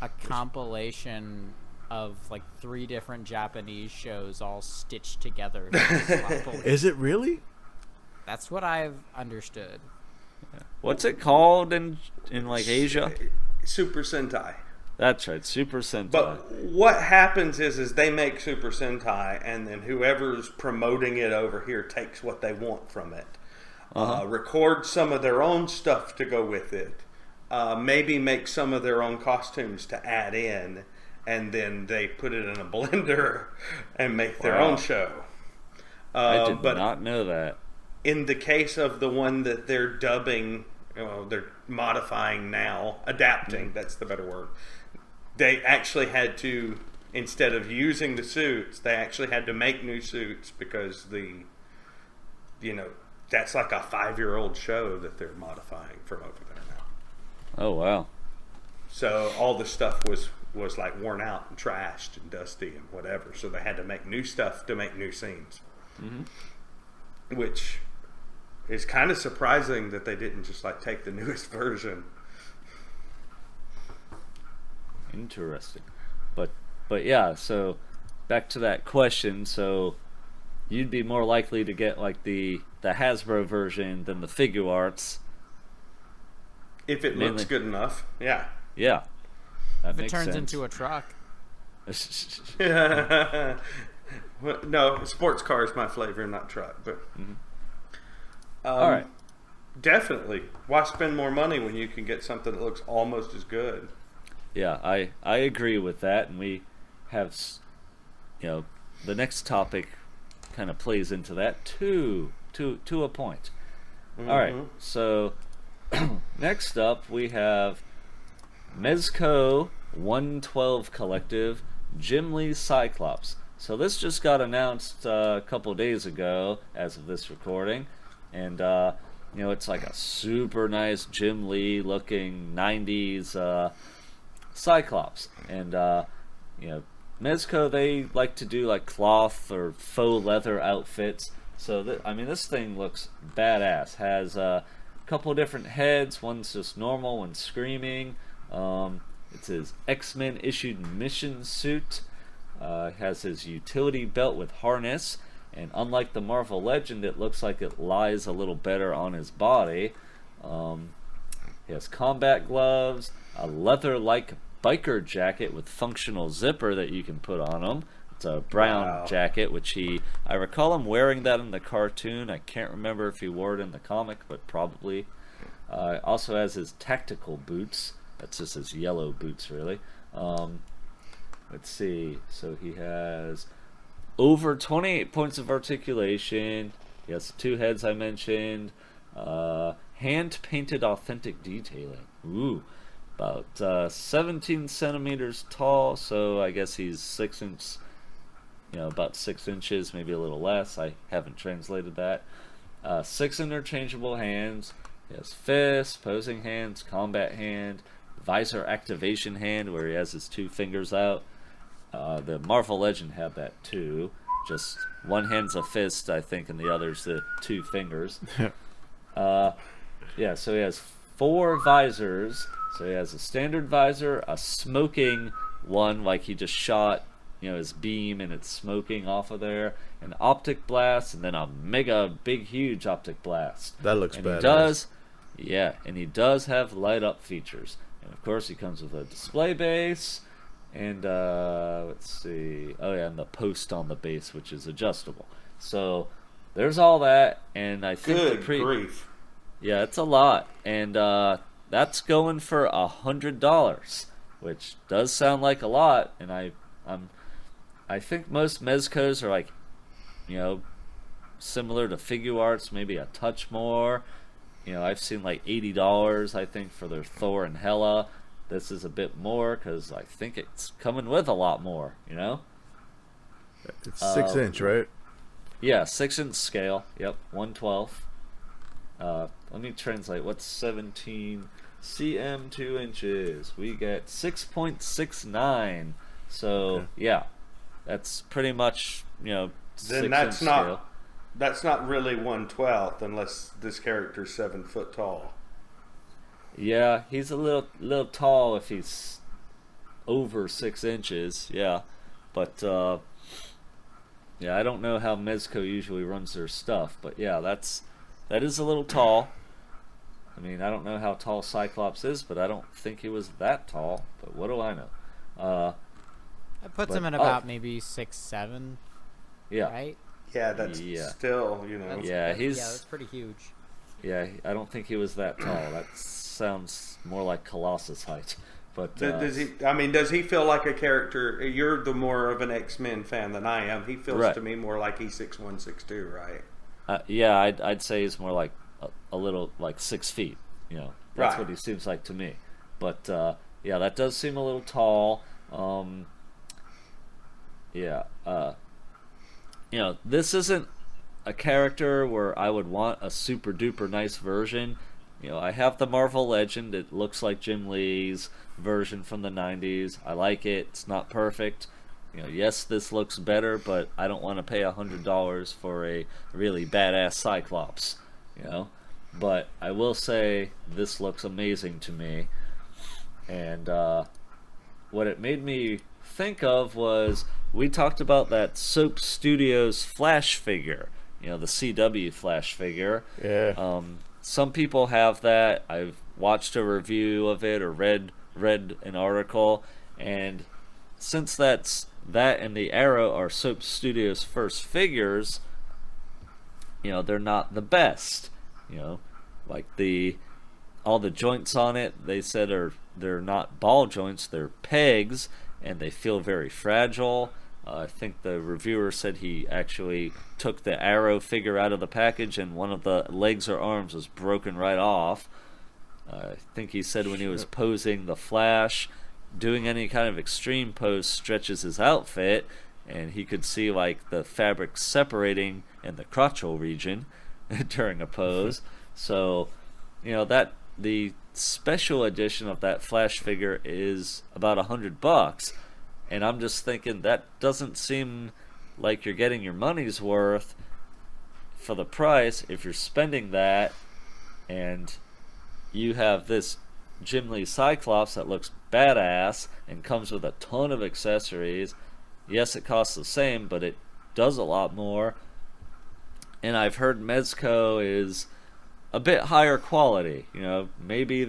a compilation of like 3 different Japanese shows all stitched together. Is it really? That's what I've understood. What's it called in like Asia? Super Sentai. That's right, Super Sentai. But what happens is they make Super Sentai, and then whoever's promoting it over here takes what they want from it. Record some of their own stuff to go with it. Maybe make some of their own costumes to add in, and then they put it in a blender and make their own show. I did not know that. In the case of the one that they're dubbing, they're modifying now, adapting, that's the better word. They actually had to, instead of using the suits, they actually had to make new suits because that's like a 5-year-old show that they're modifying from over there now. Oh, wow. So all the stuff was like worn out and trashed and dusty and whatever. So they had to make new stuff to make new scenes. Mm-hmm. Which is kind of surprising that they didn't just like take the newest version. Interesting. But yeah, so back to that question. So you'd be more likely to get like the Hasbro version than the Figuarts. If it looks good enough, yeah. Yeah. That If it makes turns sense. into a truck. Well, no, sports car is my flavor, not truck. But All right. Definitely. Why spend more money when you can get something that looks almost as good? Yeah, I agree with that, and we have, the next topic kind of plays into that to a point. Mm-hmm. All right, so next up we have Mezco 112 Collective Jim Lee Cyclops. So this just got announced a couple days ago as of this recording, and it's like a super nice Jim Lee looking 90s Cyclops. And Mezco, they like to do like cloth or faux leather outfits. So this thing looks badass. Has a couple different heads. One's just normal, one's screaming. It's his X-Men issued mission suit. Has his utility belt with harness, and unlike the Marvel Legend, it looks like it lies a little better on his body. He has combat gloves, a leather-like biker jacket with functional zipper that you can put on him. It's a brown jacket, which I recall him wearing that in the cartoon. I can't remember if he wore it in the comic, but probably. Also has his tactical boots. That's just his yellow boots, really. Let's see. So he has over 28 points of articulation. He has 2 heads I mentioned. Hand-painted authentic detailing. Ooh. About 17 centimeters tall, so I guess he's 6 inches, about 6 inches, maybe a little less. I haven't translated that. 6 interchangeable hands. He has fists, posing hands, combat hand, visor activation hand, where he has his 2 fingers out. The Marvel Legend had that too. Just one hand's a fist, I think, and the other's the 2 fingers. Yeah, so he has 4 visors. So he has a standard visor, a smoking one, like he just shot, his beam and it's smoking off of there, an optic blast, and then a mega big huge optic blast. That looks and badass. He does have light up features. And of course he comes with a display base, and let's see, and the post on the base, which is adjustable. So there's all that, and I think Good grief. Yeah, it's a lot, and that's going for $100, which does sound like a lot. And I think most Mezcos are like, similar to Figuarts, maybe a touch more. I've seen like $80, I think, for their Thor and Hela. This is a bit more because I think it's coming with a lot more. It's 6 inch, right? Yeah, 6 inch scale. Yep, 1/12. Let me translate. What's 17 cm 2 inches? We get 6.69. So yeah, that's pretty much Then 6 that's inch not scale. that's not really 1/12 unless this character's 7 foot tall. Yeah, he's a little tall if he's over 6 inches. Yeah, but yeah, I don't know how Mezco usually runs their stuff, but yeah, that is a little tall. I mean, I don't know how tall Cyclops is, but I don't think he was that tall. But what do I know? That puts him in about maybe 6'7". Yeah. Right. Yeah, that's still, Yeah, that's pretty huge. Yeah, I don't think he was that tall. That sounds more like Colossus height. But does he feel like a character? You're the more of an X-Men fan than I am. He feels to me more like he's 6'1", 6'2", right? Yeah, I'd say he's more like a little like 6 feet. That's what he seems like to me. But yeah, that does seem a little tall. This isn't a character where I would want a super duper nice version. I have the Marvel Legend. It looks like Jim Lee's version from the 90s. I like it. It's not perfect. Yes, this looks better, but I don't want to pay $100 for a really badass Cyclops. But I will say this looks amazing to me. And what it made me think of was we talked about that Soap Studios Flash figure. The CW Flash figure. Yeah. Some people have that. I've watched a review of it or read an article, and since that and the Arrow are Soap Studios' first figures, they're not the best. Like all the joints on it, they said they're not ball joints, they're pegs, and they feel very fragile. I think the reviewer said he actually took the Arrow figure out of the package and one of the legs or arms was broken right off. I think he said when he was posing the Flash, doing any kind of extreme pose stretches his outfit, and he could see like the fabric separating in the crotchal region during a pose. So, that the special edition of that Flash figure is about $100. And I'm just thinking that doesn't seem like you're getting your money's worth for the price if you're spending that and you have this Jim Lee Cyclops that looks badass and comes with a ton of accessories yes, it costs the same, but it does a lot more. And I've heard Mezco is a bit higher quality. You know, maybe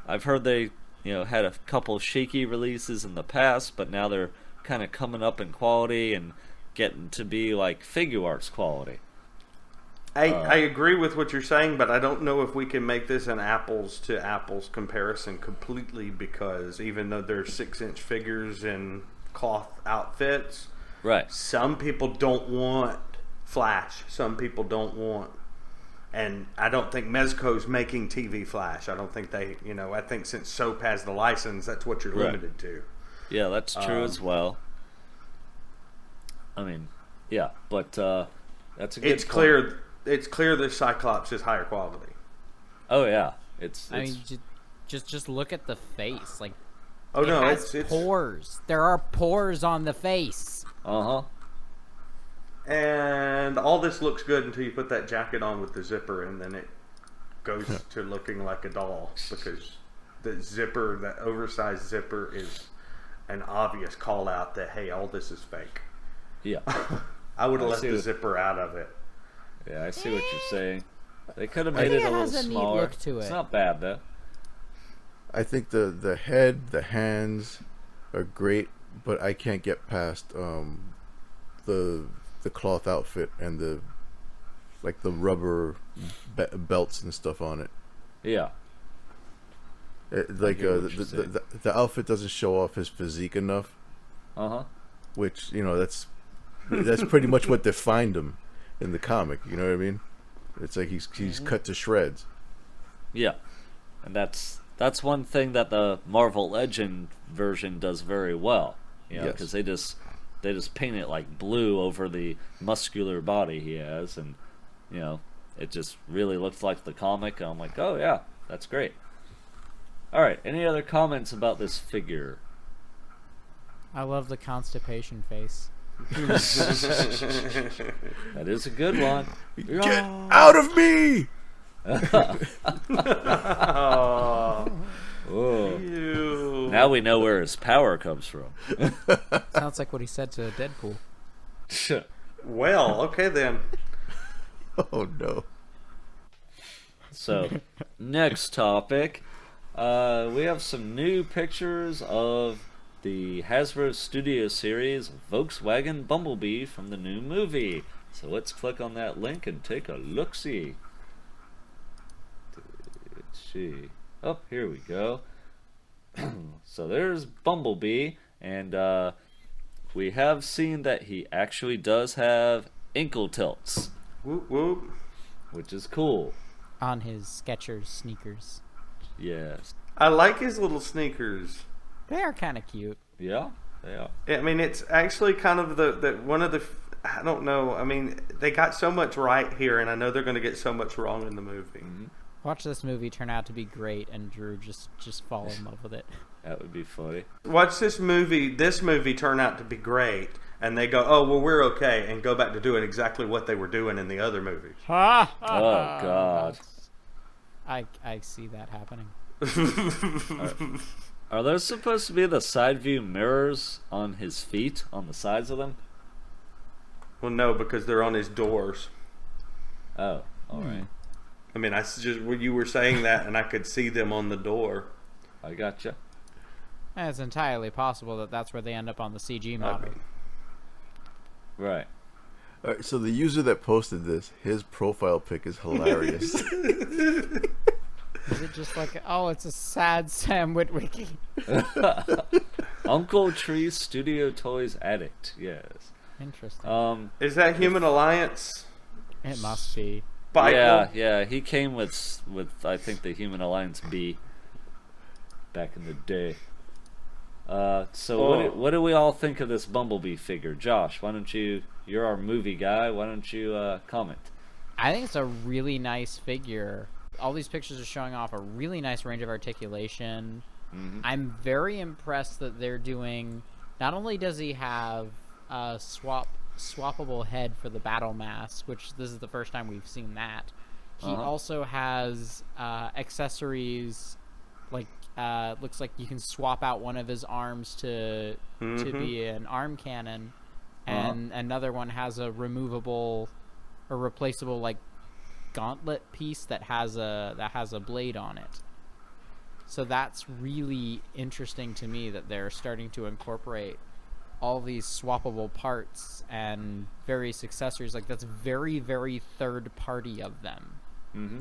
I've heard they, you know, had a couple shaky releases in the past, but now they're kind of coming up in quality and getting to be like Figuarts quality. I agree with what you're saying, but I don't know if we can make this an apples to apples comparison completely, because even though they're 6-inch figures in cloth outfits, Right. some people don't want Flash. Some people don't want, and I don't think Mezco's making TV Flash. I don't think they, you know, I think since Soap has the license, that's what you're Right. limited to. Yeah, that's true as well. I mean, yeah, but that's a good point. It's clear the Cyclops is higher quality. Oh yeah, it's I mean, just look at the face. Like, Oh it no, has it's pores. There are pores on the face. uh-huh. and all this looks good until you put that jacket on with the zipper, and then it goes to looking like a doll, because the zipper, that oversized zipper, is an obvious call out that, hey, all this is fake. Yeah. I would have I left see the what- zipper out of it. Yeah, I see what you're saying. They could have made think it a it little has a neat smaller. look to It's it. not bad though. I think the head, the hands are great, but I can't get past the cloth outfit and the rubber belts and stuff on it. Yeah. Like hear what you're saying. the outfit doesn't show off his physique enough, Uh-huh. which, you know, that's pretty much what defined him in the comic. You know what I mean? It's like he's cut to shreds. Yeah. And that's one thing that the Marvel Legend version does very well. You know, Yes. because they just paint it like blue over the muscular body he has, and you know, it just really looks like the comic. And I'm like, oh yeah, that's great. All right, any other comments about this figure? I love the constipation face. That is a good one. Get out of me! Oh. Ew. Now we know where his power comes from. Sounds like what he said to Deadpool. Well, okay then. Oh no! So, next topic. We have some new pictures of the Hasbro Studio Series Volkswagen Bumblebee from the new movie. So let's click on that link and take a look-see. Let's see. Oh, here we go. So there's Bumblebee, and we have seen that he actually does have ankle tilts, Whoop whoop. which is cool. On his Skechers sneakers. Yes. I like his little sneakers. They are kind of cute. Yeah, they are. I mean, it's actually kind of the one of the. I don't know. I mean, they got so much right here, and I know they're going to get so much wrong in the movie. Watch this movie turn out to be great, and Drew just fall in love with it. That would be funny. Watch this movie turn out to be great, and they go, "Oh, well, we're okay," and go back to doing exactly what they were doing in the other movies. Oh, God. I see that happening. Are those supposed to be the side view mirrors on his feet, on the sides of them? Well, no, because they're on his doors. Oh, alright. I mean, when you were saying that, and I could see them on the door. I gotcha. And it's entirely possible that that's where they end up on the CG model. Right. All right, so the user that posted this, his profile pic is hilarious. Is it just like, oh, it's a sad Sam Witwicky? Uncle Tree Studio Toys Addict, yes. Interesting. Is that Human Alliance? It must be. Bible? Yeah, he came with I think the Human Alliance B back in the day. So what do we all think of this Bumblebee figure? Josh, why don't you're our movie guy, why don't you comment? I think it's a really nice figure. All these pictures are showing off a really nice range of articulation. Mm-hmm. I'm very impressed that they're doing. Not only does he have a swappable head for the battle mask, which this is the first time we've seen that. He also has accessories like looks like you can swap out one of his arms to be an arm cannon, and another one has a removable or replaceable like gauntlet piece that has a blade on it. So that's really interesting to me that they're starting to incorporate all these swappable parts and various accessories. Like, that's very, very third party of them. Mm-hmm.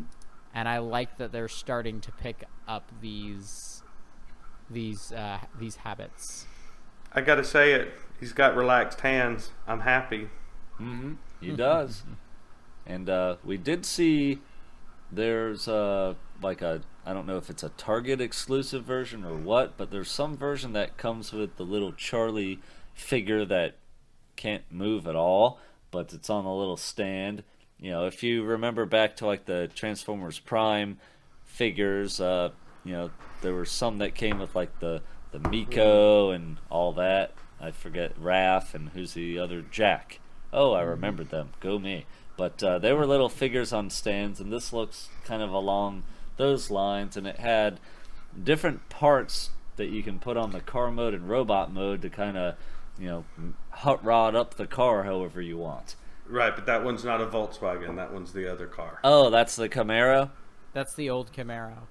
And I like that they're starting to pick up these habits. I gotta say it. He's got relaxed hands. I'm happy. Mm-hmm. He does. And we did see there's like a, I don't know if it's a Target exclusive version or what, but there's some version that comes with the little Charlie figure that can't move at all, but it's on a little stand. You know, if you remember back to like the Transformers Prime figures, you know, there were some that came with like the Miko and all that. I forget Raph and who's the other, Jack. Oh, I remembered them. Go me. But they were little figures on stands, and this looks kind of along those lines, and it had different parts that you can put on the car mode and robot mode to kind of, you know, hot rod up the car however you want. Right, but that one's not a Volkswagen. That one's the other car. Oh, that's the Camaro? That's the old Camaro.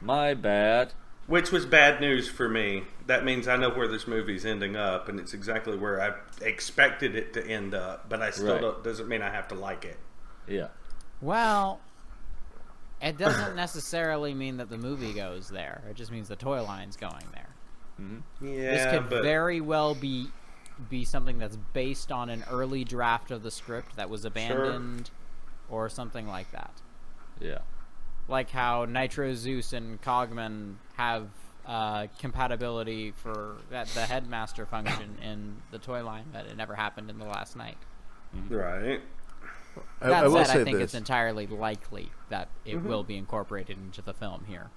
My bad. Which was bad news for me. That means I know where this movie's ending up, and it's exactly where I expected it to end up. But I still don't. Doesn't mean I have to like it. Yeah. Well, it doesn't necessarily mean that the movie goes there. It just means the toy line's going there. Mm-hmm. Yeah, This could very well be something that's based on an early draft of the script that was abandoned, or something like that. Yeah. Like how Nitro Zeus and Cogman have compatibility for the headmaster function in the toy line, but it never happened in The Last Night. Right. That I will said, say I think this. it's entirely likely that it will be incorporated into the film here.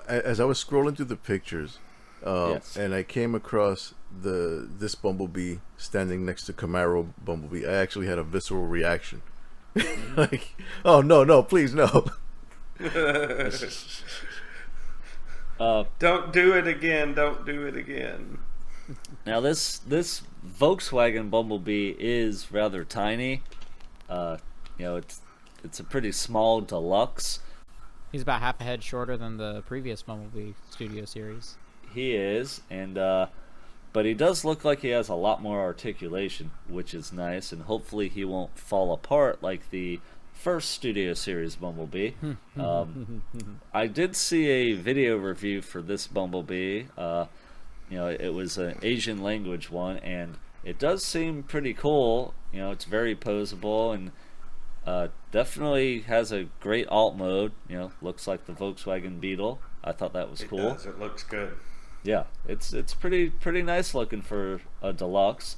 As I was scrolling through the pictures, Yes. and I came across this Bumblebee standing next to Camaro Bumblebee, I actually had a visceral reaction. Like, oh no, please no. Don't do it again. Don't do it again. Now this Volkswagen Bumblebee is rather tiny. You know, it's a pretty small deluxe. He's about half a head shorter than the previous Bumblebee Studio series. He is, and but he does look like he has a lot more articulation, which is nice, and hopefully he won't fall apart like the first Studio Series Bumblebee. I did see a video review for this Bumblebee. You know, it was an Asian language one, and it does seem pretty cool. You know, it's very poseable, and definitely has a great alt mode. You know, looks like the Volkswagen Beetle. I thought that was cool. It does. It looks good. Yeah, it's pretty nice looking for a deluxe.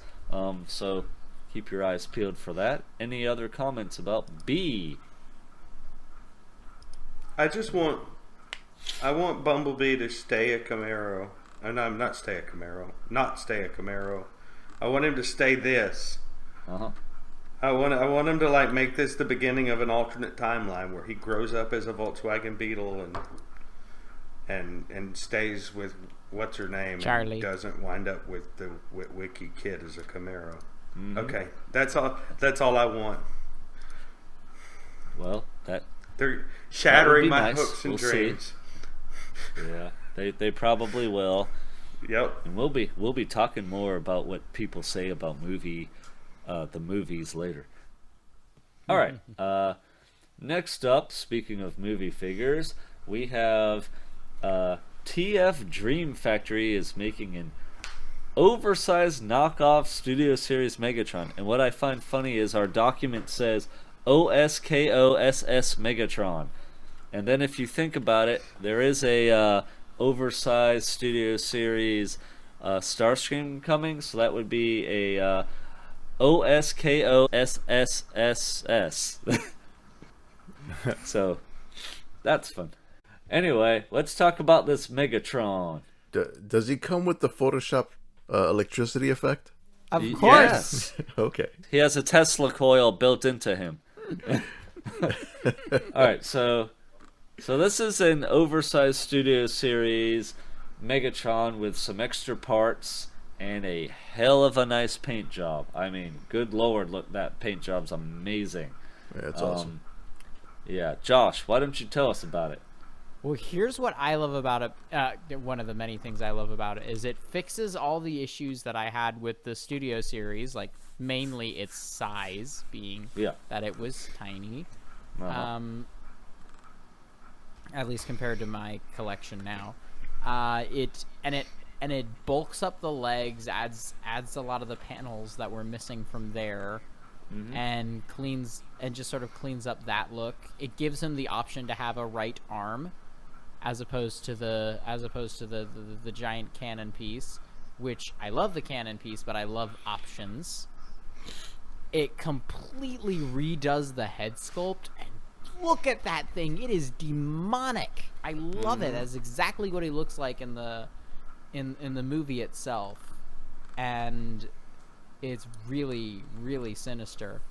So keep your eyes peeled for that. Any other comments about B? I want Bumblebee to stay a Camaro. No, not stay a Camaro. Not stay a Camaro. I want him to stay this. Uh-huh. I want him to like make this the beginning of an alternate timeline where he grows up as a Volkswagen Beetle and stays with what's her name, Charlie. and doesn't wind up with the Wiki kid as a Camaro. Mm-hmm. Okay, that's all I want. Well, They're that would shattering be my nice. hopes and We'll see. dreams. Yeah, they probably will. Yep. And we'll be talking more about what people say about the movies later. All right. Next up, speaking of movie figures, we have TF Dream Factory is making an oversized knockoff Studio Series Megatron, and what I find funny is our document says OSKOSS Megatron, and then if you think about it, there is a oversized Studio Series Starscream coming, so that would be a OSKOSSSS. So that's fun. Anyway, let's talk about this Megatron. Does he come with the Photoshop electricity effect? Of course. Yes. Okay. He has a Tesla coil built into him. Alright, so this is an oversized Studio Series Megatron with some extra parts and a hell of a nice paint job. I mean, good lord, look, that paint job's amazing. Yeah, it's awesome. Yeah, Josh, why don't you tell us about it? Well, here's what I love about it. One of the many things I love about it is it fixes all the issues that I had with the Studio series, like mainly its size being that it was tiny. At least compared to my collection now. It bulks up the legs, adds a lot of the panels that were missing from there, and just sort of cleans up that look. It gives him the option to have a right arm, as opposed to the giant cannon piece, which I love the cannon piece, but I love options. It completely redoes the head sculpt, and look at that thing. It is demonic. I love it. That's exactly what he looks like in the movie itself. And it's really, really sinister.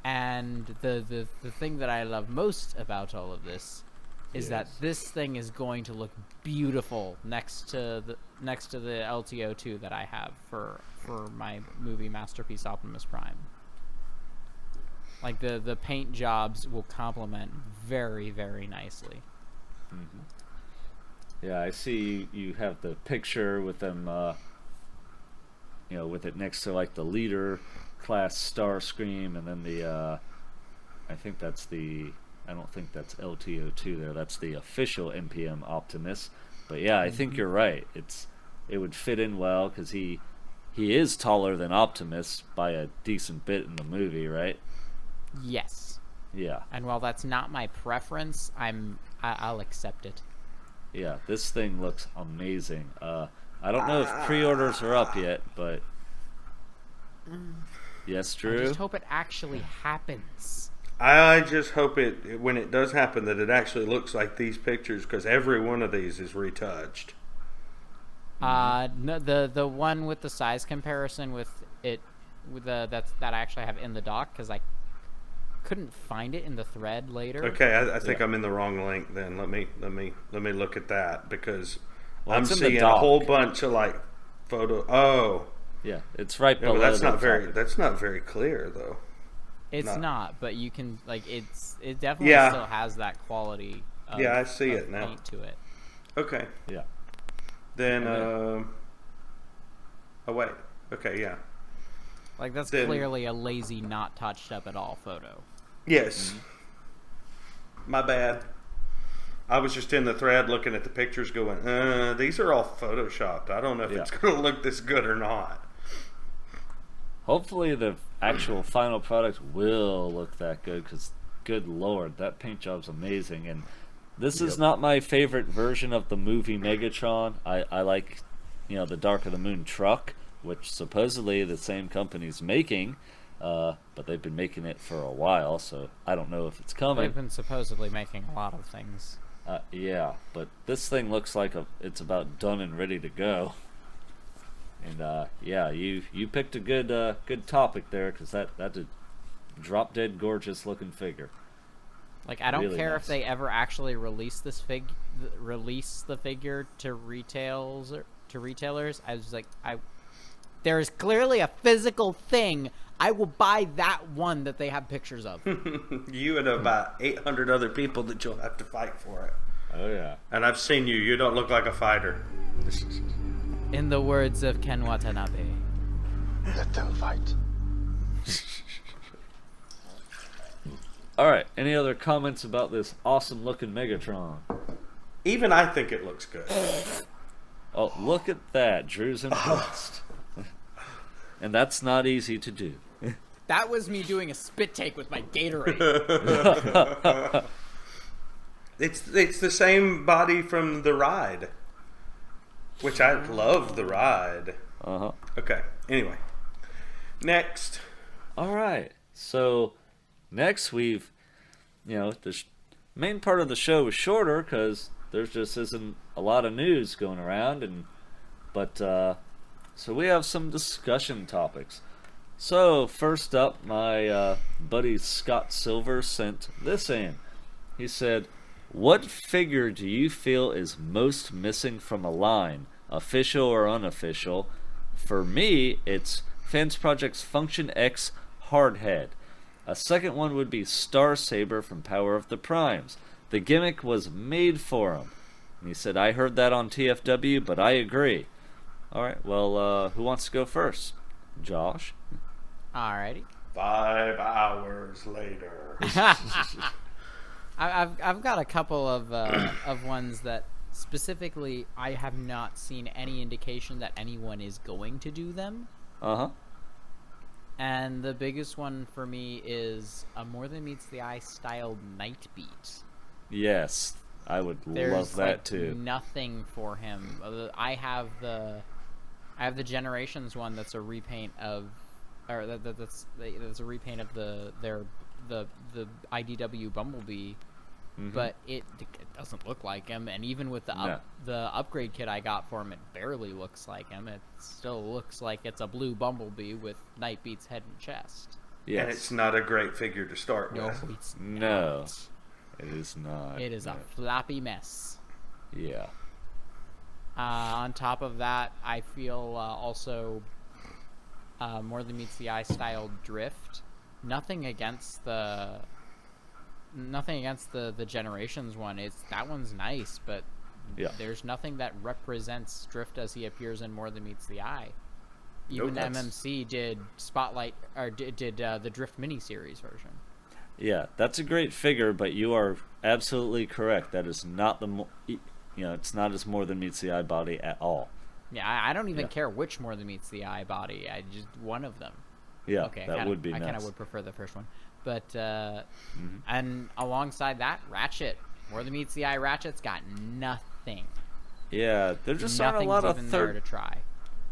And the thing that I love most about all of this is that this thing is going to look beautiful next to the LTO2 that I have for my movie masterpiece Optimus Prime. Like the paint jobs will complement very, very nicely. Yeah, I see you have the picture with them, with it next to like the leader class Starscream, and then the, I don't think that's LTO2 there. That's the official NPM Optimus. But yeah, I think you're right. It would fit in well because he is taller than Optimus by a decent bit in the movie, right? Yes. Yeah. And while that's not my preference, I'll accept it. Yeah, this thing looks amazing. I don't know if pre-orders are up yet, but yes, Drew. I just hope it actually happens. I just hope when it does happen, that it actually looks like these pictures, because every one of these is retouched. No, the one with the size comparison with that I actually have in the dock, because I couldn't find it in the thread later. Okay, I think I'm in the wrong link. Then let me look at that, because I'm seeing a whole bunch of like photo. Oh, yeah, it's right below. That's not very clear though. It's not, but you can it definitely still has that quality. I see it now. Paint to it. Okay. Yeah. Then oh wait. Okay, yeah. Like that's clearly a lazy, not touched up at all photo. Yes. My bad. I was just in the thread looking at the pictures going, these are all photoshopped. I don't know if it's going to look this good or not. Hopefully the actual final product will look that good, because good lord, that paint job's amazing. And this is not my favorite version of the movie Megatron. I like, the Dark of the Moon truck, which supposedly the same company's making, but they've been making it for a while, so I don't know if it's coming. They've been supposedly making a lot of things. Yeah, but this thing looks like it's about done and ready to go. And you picked a good topic there, because that's a drop dead gorgeous looking figure. Like, I don't really care nice. if they ever actually release release the figure to retailers. I was like, there is clearly a physical thing. I will buy that one that they have pictures of. You and about 800 other people that you'll have to fight for it. Oh yeah. And I've seen you. You don't look like a fighter. In the words of Ken Watanabe. Let them fight. All right. Any other comments about this awesome looking Megatron? Even I think it looks good. Oh, look at that. Drew's impressed. And that's not easy to do. That was me doing a spit take with my Gatorade. It's the same body from the ride, which I love the ride. Uh-huh. Okay. Anyway, next. All right. So next we've, the main part of the show is shorter because there just isn't a lot of news going around, but so we have some discussion topics. So first up, my buddy Scott Silver sent this in. He said, what figure do you feel is most missing from a line, official or unofficial? For me, it's Fans Project's Function X Hardhead. A second one would be Star Saber from Power of the Primes. The gimmick was made for him. And he said, I heard that on TFW, but I agree. Alright, well, who wants to go first? Josh? Alrighty. 5 hours later. I've got a couple of ones that specifically I have not seen any indication that anyone is going to do them. Uh-huh. And the biggest one for me is a More Than Meets the Eye styled Night Beat. Yes, I would love that too. Nothing for him. I have the Generations one that's a repaint of, or that's a repaint of the IDW Bumblebee, but it doesn't look like him. And even with the upgrade kit I got for him, it barely looks like him. It still looks like it's a blue Bumblebee with Nightbeat's head and chest. Yes. And it's not a great figure to start No, with. it's No, not. it is not. It is a floppy mess. Yeah. On top of that, I feel also More Than Meets the Eye styled Drift. Nothing against the Generations one. That one's nice, but there's nothing that represents Drift as he appears in More Than Meets the Eye. Even MMC did Spotlight, or did the Drift miniseries version. Yeah, that's a great figure, but you are absolutely correct. That is not it's not as More Than Meets the Eye body at all. Yeah, I don't even care which More Than Meets the Eye body. I just one of them. Yeah, okay, that would be I nice. kind of would prefer the first one, but and alongside that, Ratchet. More Than Meets the Eye Ratchet's got nothing. Yeah, there just aren't a lot of there to try.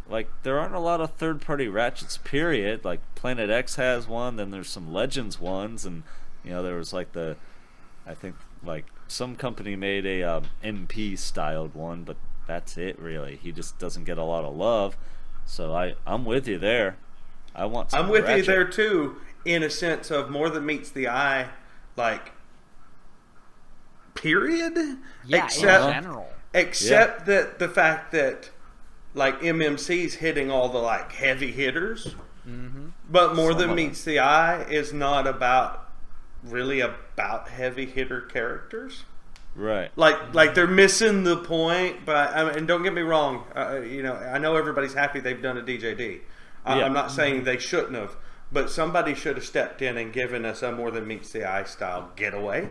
Like, there aren't a lot of third-party Ratchets, period. Like, Planet X has one, then there's some Legends ones, and, there was, like, I think, like, some company made a MP-styled one, but that's it, really. He just doesn't get a lot of love, so I'm with you there. I want some I'm with Ratchet. you there, too, in a sense of More Than Meets the Eye, like, period? Yeah, except, in general. Except that the fact that, like, MMC's hitting all the, like, heavy hitters. But More Than Meets the Eye is not really about heavy hitter characters. Right. Like they're missing the point, but and don't get me wrong, I know everybody's happy they've done a DJD. I'm not saying they shouldn't have, but somebody should have stepped in and given us a More Than Meets the Eye style getaway.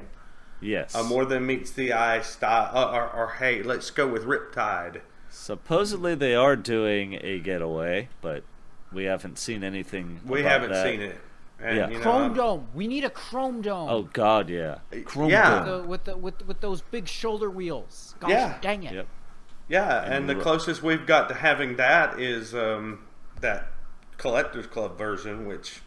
Yes. A More Than Meets the Eye style, or hey, let's go with Riptide. Supposedly they are doing a getaway, but we haven't seen anything. We about haven't that. seen it. And, Chrome Dome. We need a Chrome Dome. Oh God, yeah. Chrome Yeah. Dome. With those big shoulder wheels. Gosh, Yeah. dang it. Yep. Yeah, and the closest we've got to having that is that Collectors Club version, which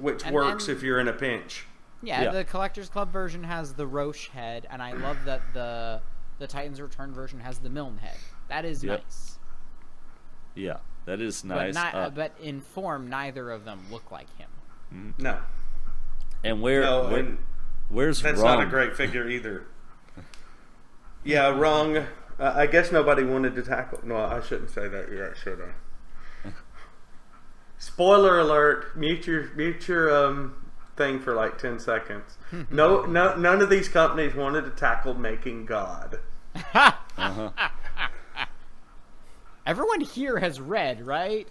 works if you're in a pinch. Yeah, the Collectors Club version has the Roche head, and I love that the Titans Return version has the Milne head. That is nice. Yeah, that is nice. But in form, neither of them look like him. No. And where's that's Rung? not a great figure either. Yeah, Rung. I guess nobody wanted to tackle. No, I shouldn't say that yet, should I? Spoiler alert! Mute your thing for like 10 seconds. No, none of these companies wanted to tackle making God. Everyone here has read, right?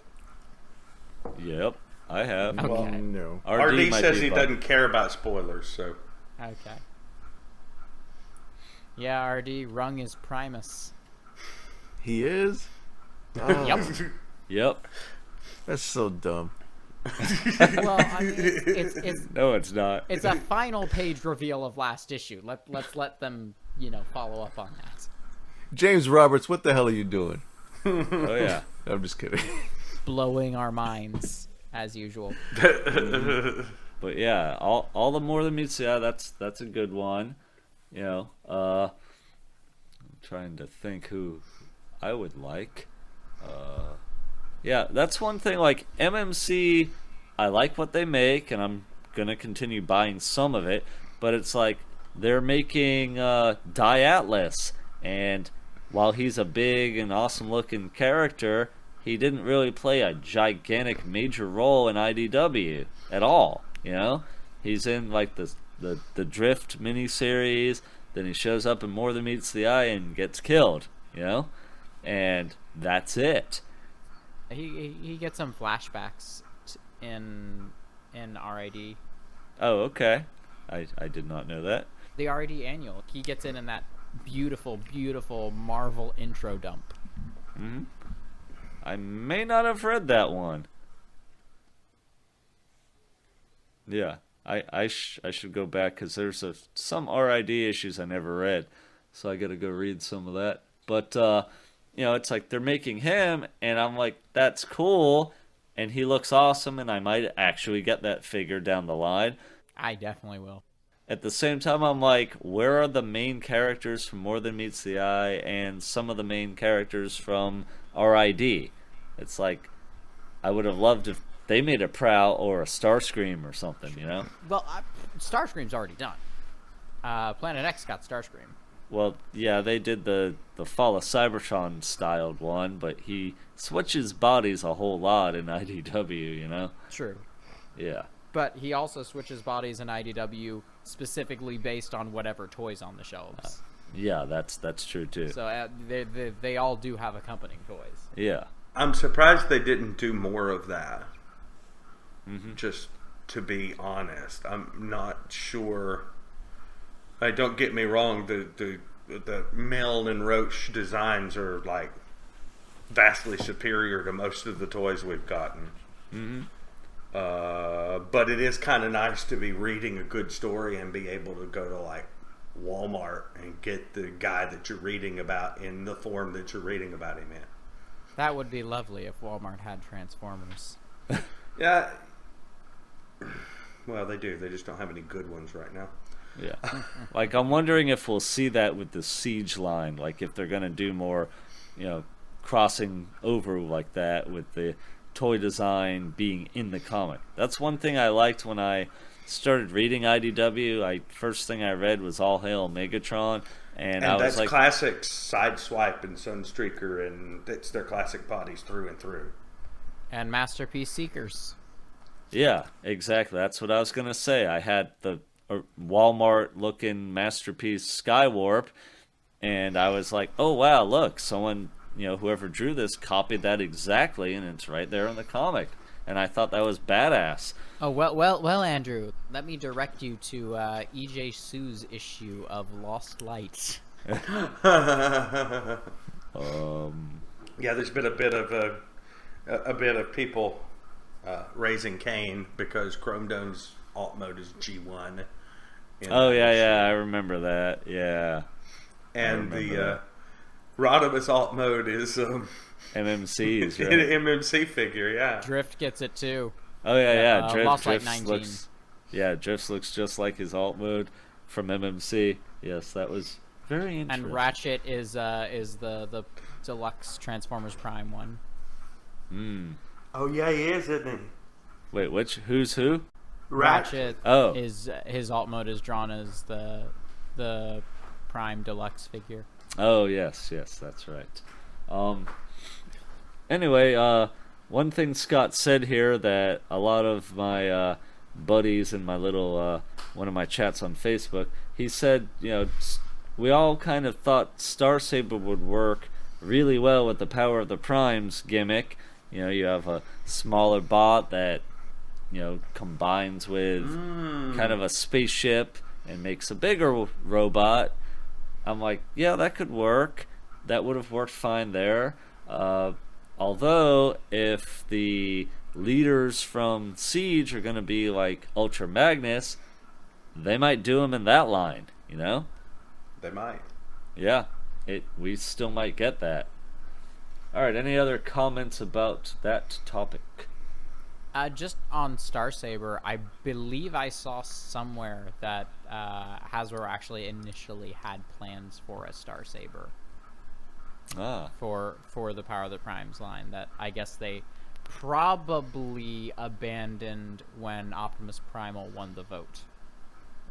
Yep, I have. Okay. Well, no. RD might says be he fun. doesn't care about spoilers, so. Okay. Yeah, RD, Rung is Primus. He is? Oh, Yep. Yep. That's so dumb. Well, I mean, it's No, it's not. it's a final page reveal of last issue. Let's let them, follow up on that. James Roberts, what the hell are you doing? Oh yeah. I'm just kidding. Blowing our minds as usual. But yeah, all the More Than Meets the Eye, that's a good one. I'm trying to think who I would like. Yeah, that's one thing. Like MMC, I like what they make, and I'm gonna continue buying some of it. But it's like they're making Atlas, and while he's a big and awesome looking character, he didn't really play a gigantic major role in IDW at all. You know, he's in like the Drift miniseries, then he shows up in More Than Meets the Eye and gets killed. You know, and that's it. He gets some flashbacks in RID. Oh, okay. I did not know that. The RID annual. He gets in that beautiful, beautiful Marvel intro dump. Mm-hmm. I may not have read that one. Yeah, I should go back because there's some RID issues I never read, so I got to go read some of that. But you know, it's like they're making him, and I'm like, that's cool, and he looks awesome, and I might actually get that figure down the line. I definitely will. At the same time, I'm like, where are the main characters from More Than Meets the Eye and some of the main characters from RID? It's like, I would have loved if they made a Prowl or a Starscream or something, you know? Well, Starscream's already done. Planet X got Starscream. Well, yeah, they did the Fall of Cybertron styled one, but he switches bodies a whole lot in IDW, you know? True. Yeah. But he also switches bodies in IDW specifically based on whatever toys on the shelves. Yeah, that's true too. So they all do have accompanying toys. Yeah. I'm surprised they didn't do more of that. Mm-hmm. Just to be honest, I'm not sure. Don't get me wrong. The Milne and Roach designs are like vastly superior to most of the toys we've gotten. Mm-hmm. But it is kind of nice to be reading a good story and be able to go to like Walmart and get the guy that you're reading about in the form that you're reading about him in. That would be lovely if Walmart had Transformers. Yeah. Well, they do. They just don't have any good ones right now. Yeah. Like, I'm wondering if we'll see that with the Seige line. Like, if they're going to do more, you know, crossing over like that with the toy design being in the comic. That's one thing I liked when I started reading IDW. First thing I read was All Hail Megatron. And I was that's like, classic Sideswipe and Sunstreaker, and it's their classic bodies through and through. And Masterpiece Seekers. yeah, exactly. That's what I was going to say. I had the Walmart-looking Masterpiece Skywarp, and I was like, oh, wow, look, someone, you know, whoever drew this copied that exactly, and it's right there in the comic. And I thought that was badass. Oh, well, Andrew, let me direct you to E.J. Sue's issue of Lost Lights. Yeah, there's been a bit of people raising Cain because Chrome Dome's alt mode is G1. Oh, yeah, I remember that. Yeah. And the Rodimus alt mode is MMC's, right? an MMC figure, yeah. Drift gets it too. Oh, yeah. Lost Light Drift 19. looks, yeah, Drift looks just like his alt mode from MMC. Yes, that was very interesting. And Ratchet is the deluxe Transformers Prime one. Oh, yeah, he is, isn't he? Wait, who's who? Ratchet Oh. is his alt mode is drawn as the Prime Deluxe figure. Oh, yes, that's right. Anyway, one thing Scott said here that a lot of my buddies in my little one of my chats on Facebook, he said, you know, we all kind of thought Starsaber would work really well with the Power of the Primes gimmick. You know, you have a smaller bot that, you know, combines with kind of a spaceship and makes a bigger robot. I'm like, yeah, that could work. That would have worked fine there. Although, if the leaders from Seige are going to be like Ultra Magnus, they might do them in that line, you know? They might. Yeah, we still might get that. Alright, any other comments about that topic? Just on Starsaber, I believe I saw somewhere that Hasbro actually initially had plans for a Starsaber. For the Power of the Primes line that I guess they probably abandoned when Optimus Primal won the vote.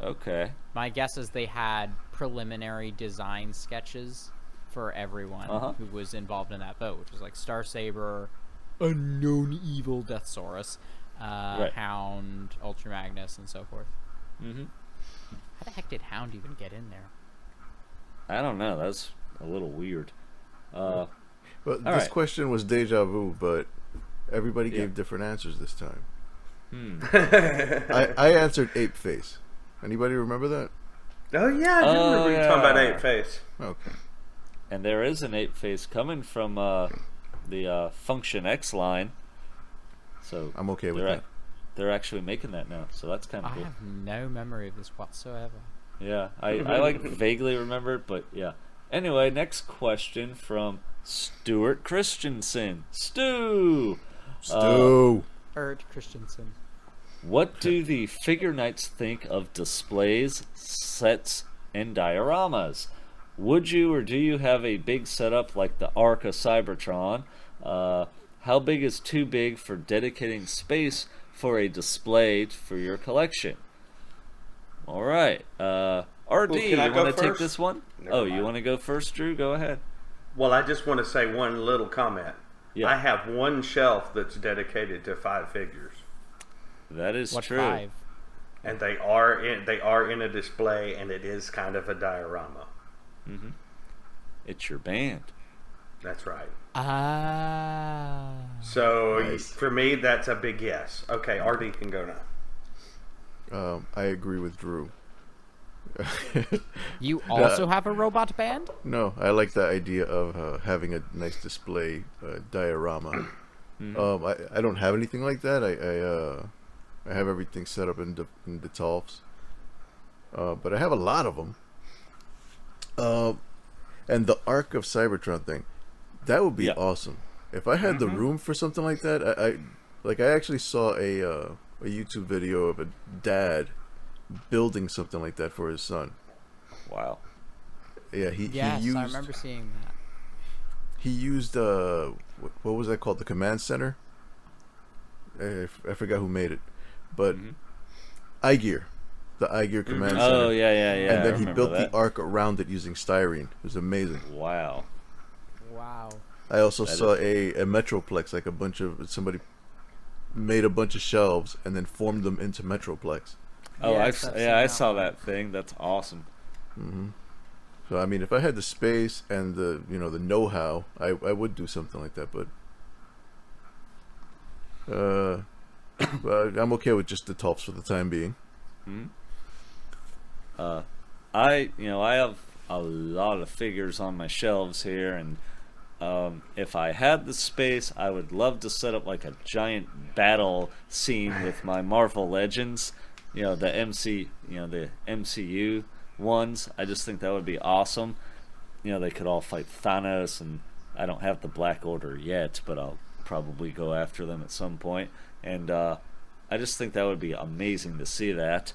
Okay. My guess is they had preliminary design sketches for everyone who was involved in that vote, which was like Star Saber, Unknown Evil, Deathsaurus, Hound, Ultra Magnus, and so forth. Mm-hmm. How the heck did Hound even get in there? I don't know. That's a little weird. But this right. question was deja vu, but everybody gave different answers this time. I answered Ape Face. Anybody remember that? Oh yeah, I do remember you talking about Ape Face. Okay. And there is an Ape Face coming from the Function X line. So I'm okay with that. They're actually making that now, so that's kind of cool. I have no memory of this whatsoever. Yeah, I like vaguely remember it, but yeah. Anyway, next question from Stuart Christensen. Stu! Ert Christensen. What do the Figure Knights think of displays, sets, and dioramas? Would you or do you have a big setup like the Arc of Cybertron? How big is too big for dedicating space for a display for your collection? All right. RD, you want to take this one? You want to go first, Drew? Go ahead. Well, I just want to say one little comment. Yeah. I have one shelf that's dedicated to 5 figures. That is What true. 5? And they are in a display, and it is kind of a diorama. Mm-hmm. It's your band. That's right. So Nice. For me, that's a big yes. Okay, RD can go now. I agree with Drew. you also have a robot band? No, I like the idea of having a nice display diorama. I don't have anything like that. I have everything set up in the Tolfs. But I have a lot of them. And the Arc of Cybertron thing, that would be awesome. If I had the room for something like that, I actually saw a YouTube video of a dad building something like that for his son. Wow. Yeah, Yes, he used, I remember seeing that. He used what was that called? The command center. I forgot who made it, but iGear, the iGear command center. Oh yeah. And then I he remember built that. the arc around it using styrene. It was amazing. Wow. Wow. I also saw a Metroplex, like somebody made a bunch of shelves and then formed them into Metroplex. Oh, Yes, I've seen I that saw one. that thing. That's awesome. So I mean, if I had the space and the the know-how, I would do something like that. But I'm okay with just the Tolfs for the time being. I have a lot of figures on my shelves here, and if I had the space, I would love to set up like a giant battle scene with my Marvel Legends. The the MCU ones. I just think that would be awesome. They could all fight Thanos, and I don't have the Black Order yet, but I'll probably go after them at some point. And I just think that would be amazing to see that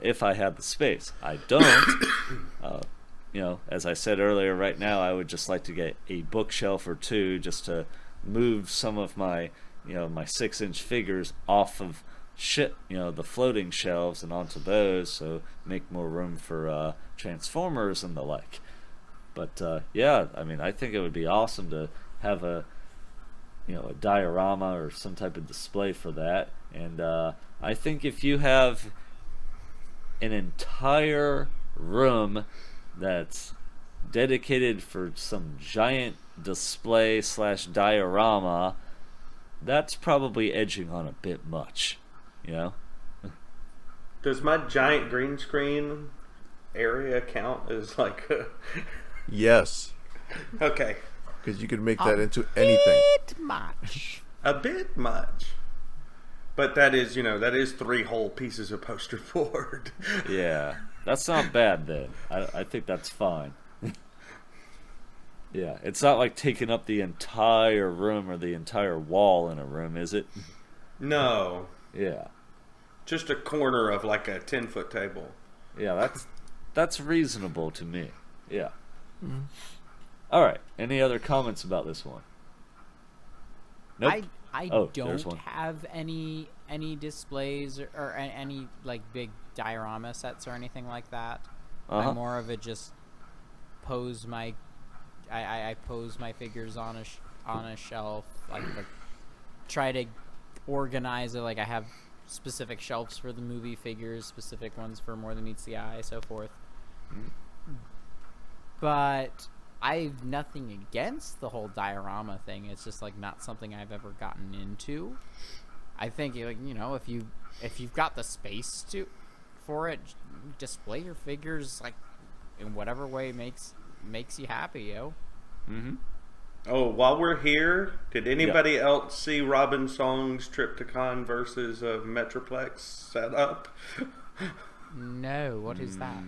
if I had the space. I don't. As I said earlier, right now I would just like to get a bookshelf or two just to move some of my, my 6-inch figures off of the floating shelves and onto those, so make more room for Transformers and the like. But I mean, I think it would be awesome to have a diorama or some type of display for that. And I think if you have an entire room that's dedicated for some giant display / diorama, that's probably edging on a bit much. Does my giant green screen area count as like a... Yes, Okay. because you could make that into anything. Bit much. A bit much. But that is 3 whole pieces of poster board. Yeah, that's not bad then. I think that's fine. Yeah, it's not like taking up the entire room or the entire wall in a room, is it? No. Yeah. Just a corner of like a 10-foot table. Yeah, that's reasonable to me. Yeah. All right. Any other comments about this one? Nope. I Oh, there's don't one. have any any displays or any like big diorama sets or anything like that. Uh-huh. I'm more of a just pose my I pose my figures on a shelf. Like try to organize it. Like I have specific shelves for the movie figures, specific ones for More Than Meets the Eye, so forth. But I've nothing against the whole diorama thing. It's just like not something I've ever gotten into. I think like, you know, if you've got the space for it, display your figures like in whatever way makes you happy, yo. Mm-hmm. Oh, while we're here, did anybody else see Robin Song's Triptychon versus Metroplex setup? No, what is that?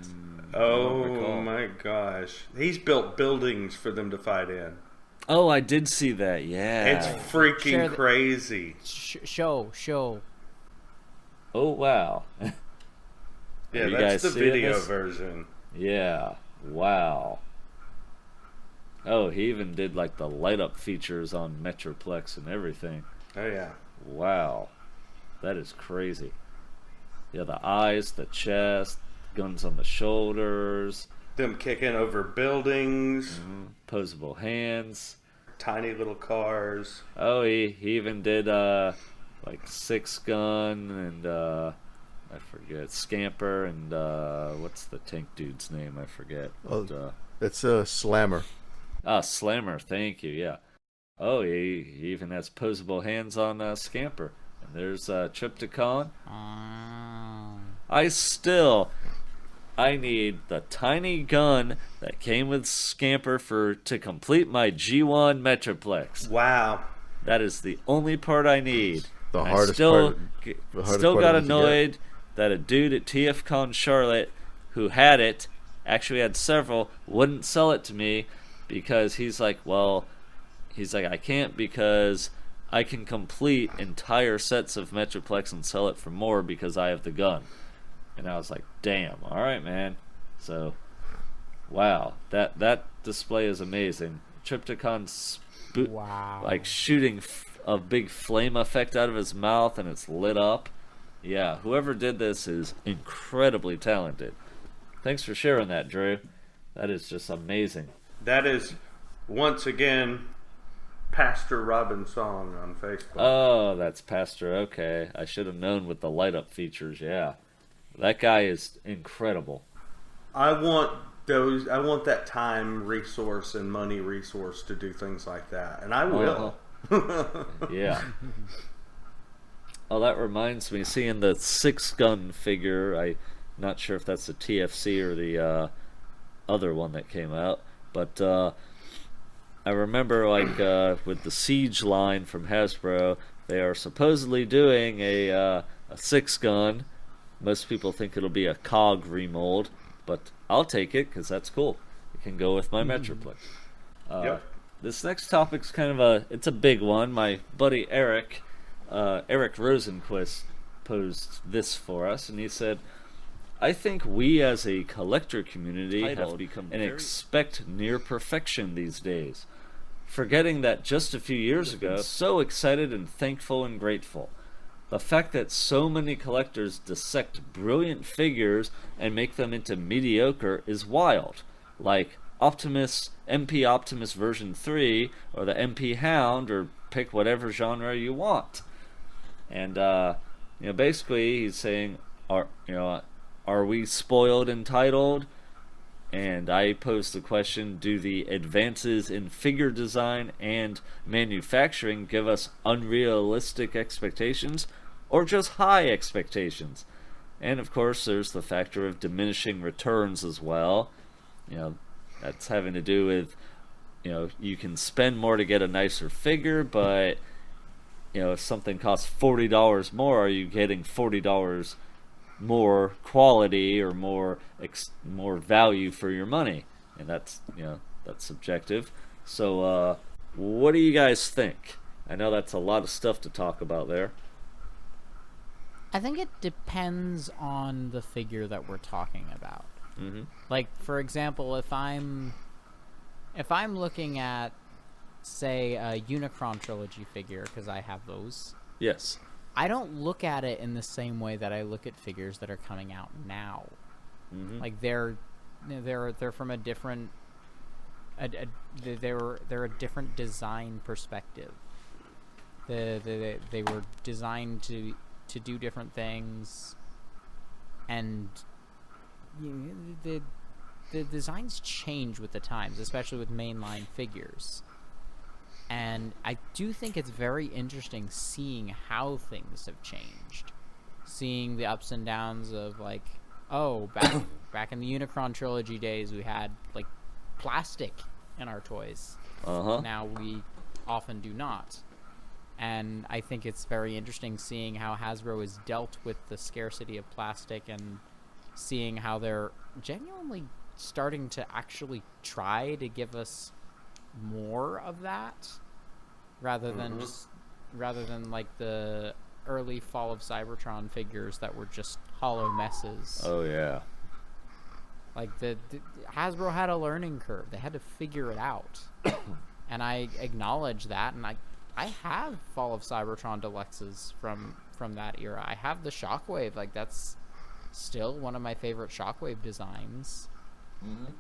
Oh my gosh. He's built buildings for them to fight in. Oh, I did see that, yeah. It's freaking crazy. Show. Oh, wow. Yeah, you that's guys the seeing video this? version. Yeah, wow. Oh, he even did like the light up features on Metroplex and everything. Oh yeah. Wow. That is crazy. Yeah, the eyes, the chest, guns on the shoulders. Them kicking over buildings. Posable hands. Tiny little cars. Oh, he even did like 6-gun and I forget, Scamper and what's the tank dude's name? I forget. Oh, that's Slammer. Slammer, thank you, yeah. Oh, he even has posable hands on Scamper. And there's Triptychon. I need the tiny gun that came with Scamper to complete my G1 Metroplex. Wow. That is the only part I need. The I hardest still, part. Still got annoyed that a dude at TFCon Charlotte who had it, actually had several, wouldn't sell it to me because he's like, I can't because I can complete entire sets of Metroplex and sell it for more because I have the gun. And I was like, damn, all right, man. So, wow, that display is amazing. Triptychon Wow. like shooting a big flame effect out of his mouth and it's lit up. Yeah, whoever did this is incredibly talented. Thanks for sharing that, Drew. That is just amazing. That is, once again, Pastor Robin Song on Facebook. Oh, that's Pastor. Okay. I should have known with the light up features. Yeah. That guy is incredible. I want that time resource and money resource to do things like that. And I will. Yeah. Oh, that reminds me, seeing the 6-gun figure, I'm not sure if that's the TFC or the other one that came out, but I remember with the Seige line from Hasbro, they are supposedly doing a 6-gun. Most people think it'll be a COG remold, but I'll take it because that's cool. It can go with my Metroplex. Yep. This next topic's kind of it's a big one. My buddy Eric Rosenquist posed this for us, and he said, I think we as a collector community have become and expect near perfection these days, forgetting that just a few years ago, so excited and thankful and grateful. The fact that so many collectors dissect brilliant figures and make them into mediocre is wild, like MP Optimus version 3, or the MP Hound, or pick whatever genre you want. And basically he's saying, are we spoiled and entitled? And I posed the question, do the advances in figure design and manufacturing give us unrealistic expectations, or just high expectations? And of course there's the factor of diminishing returns as well. That's having to do with, you can spend more to get a nicer figure, but if something costs $40 more, are you getting $40 more quality or more value for your money? And that's subjective. So what do you guys think? I know that's a lot of stuff to talk about there. I think it depends on the figure that we're talking about. Mm-hmm. Like, for example, if I'm looking at, say, a Unicron trilogy figure, because I have those, Yes. I don't look at it in the same way that I look at figures that are coming out now. Mm-hmm. Like they're from a different they're a different design perspective. They were designed to do different things, and the designs change with the times, especially with mainline figures. And I do think it's very interesting seeing how things have changed, seeing the ups and downs of like, oh, back in the Unicron trilogy days, we had like plastic in our toys. Now we often do not. And I think it's very interesting seeing how Hasbro has dealt with the scarcity of plastic, and seeing how they're genuinely starting to actually try to give us more of that, rather than like the early Fall of Cybertron figures that were just hollow messes. Oh yeah. Like the Hasbro had a learning curve. They had to figure it out. And I acknowledge that, and I have Fall of Cybertron deluxes from that era. I have the Shockwave. Like, that's still one of my favorite Shockwave designs. Mm-hmm.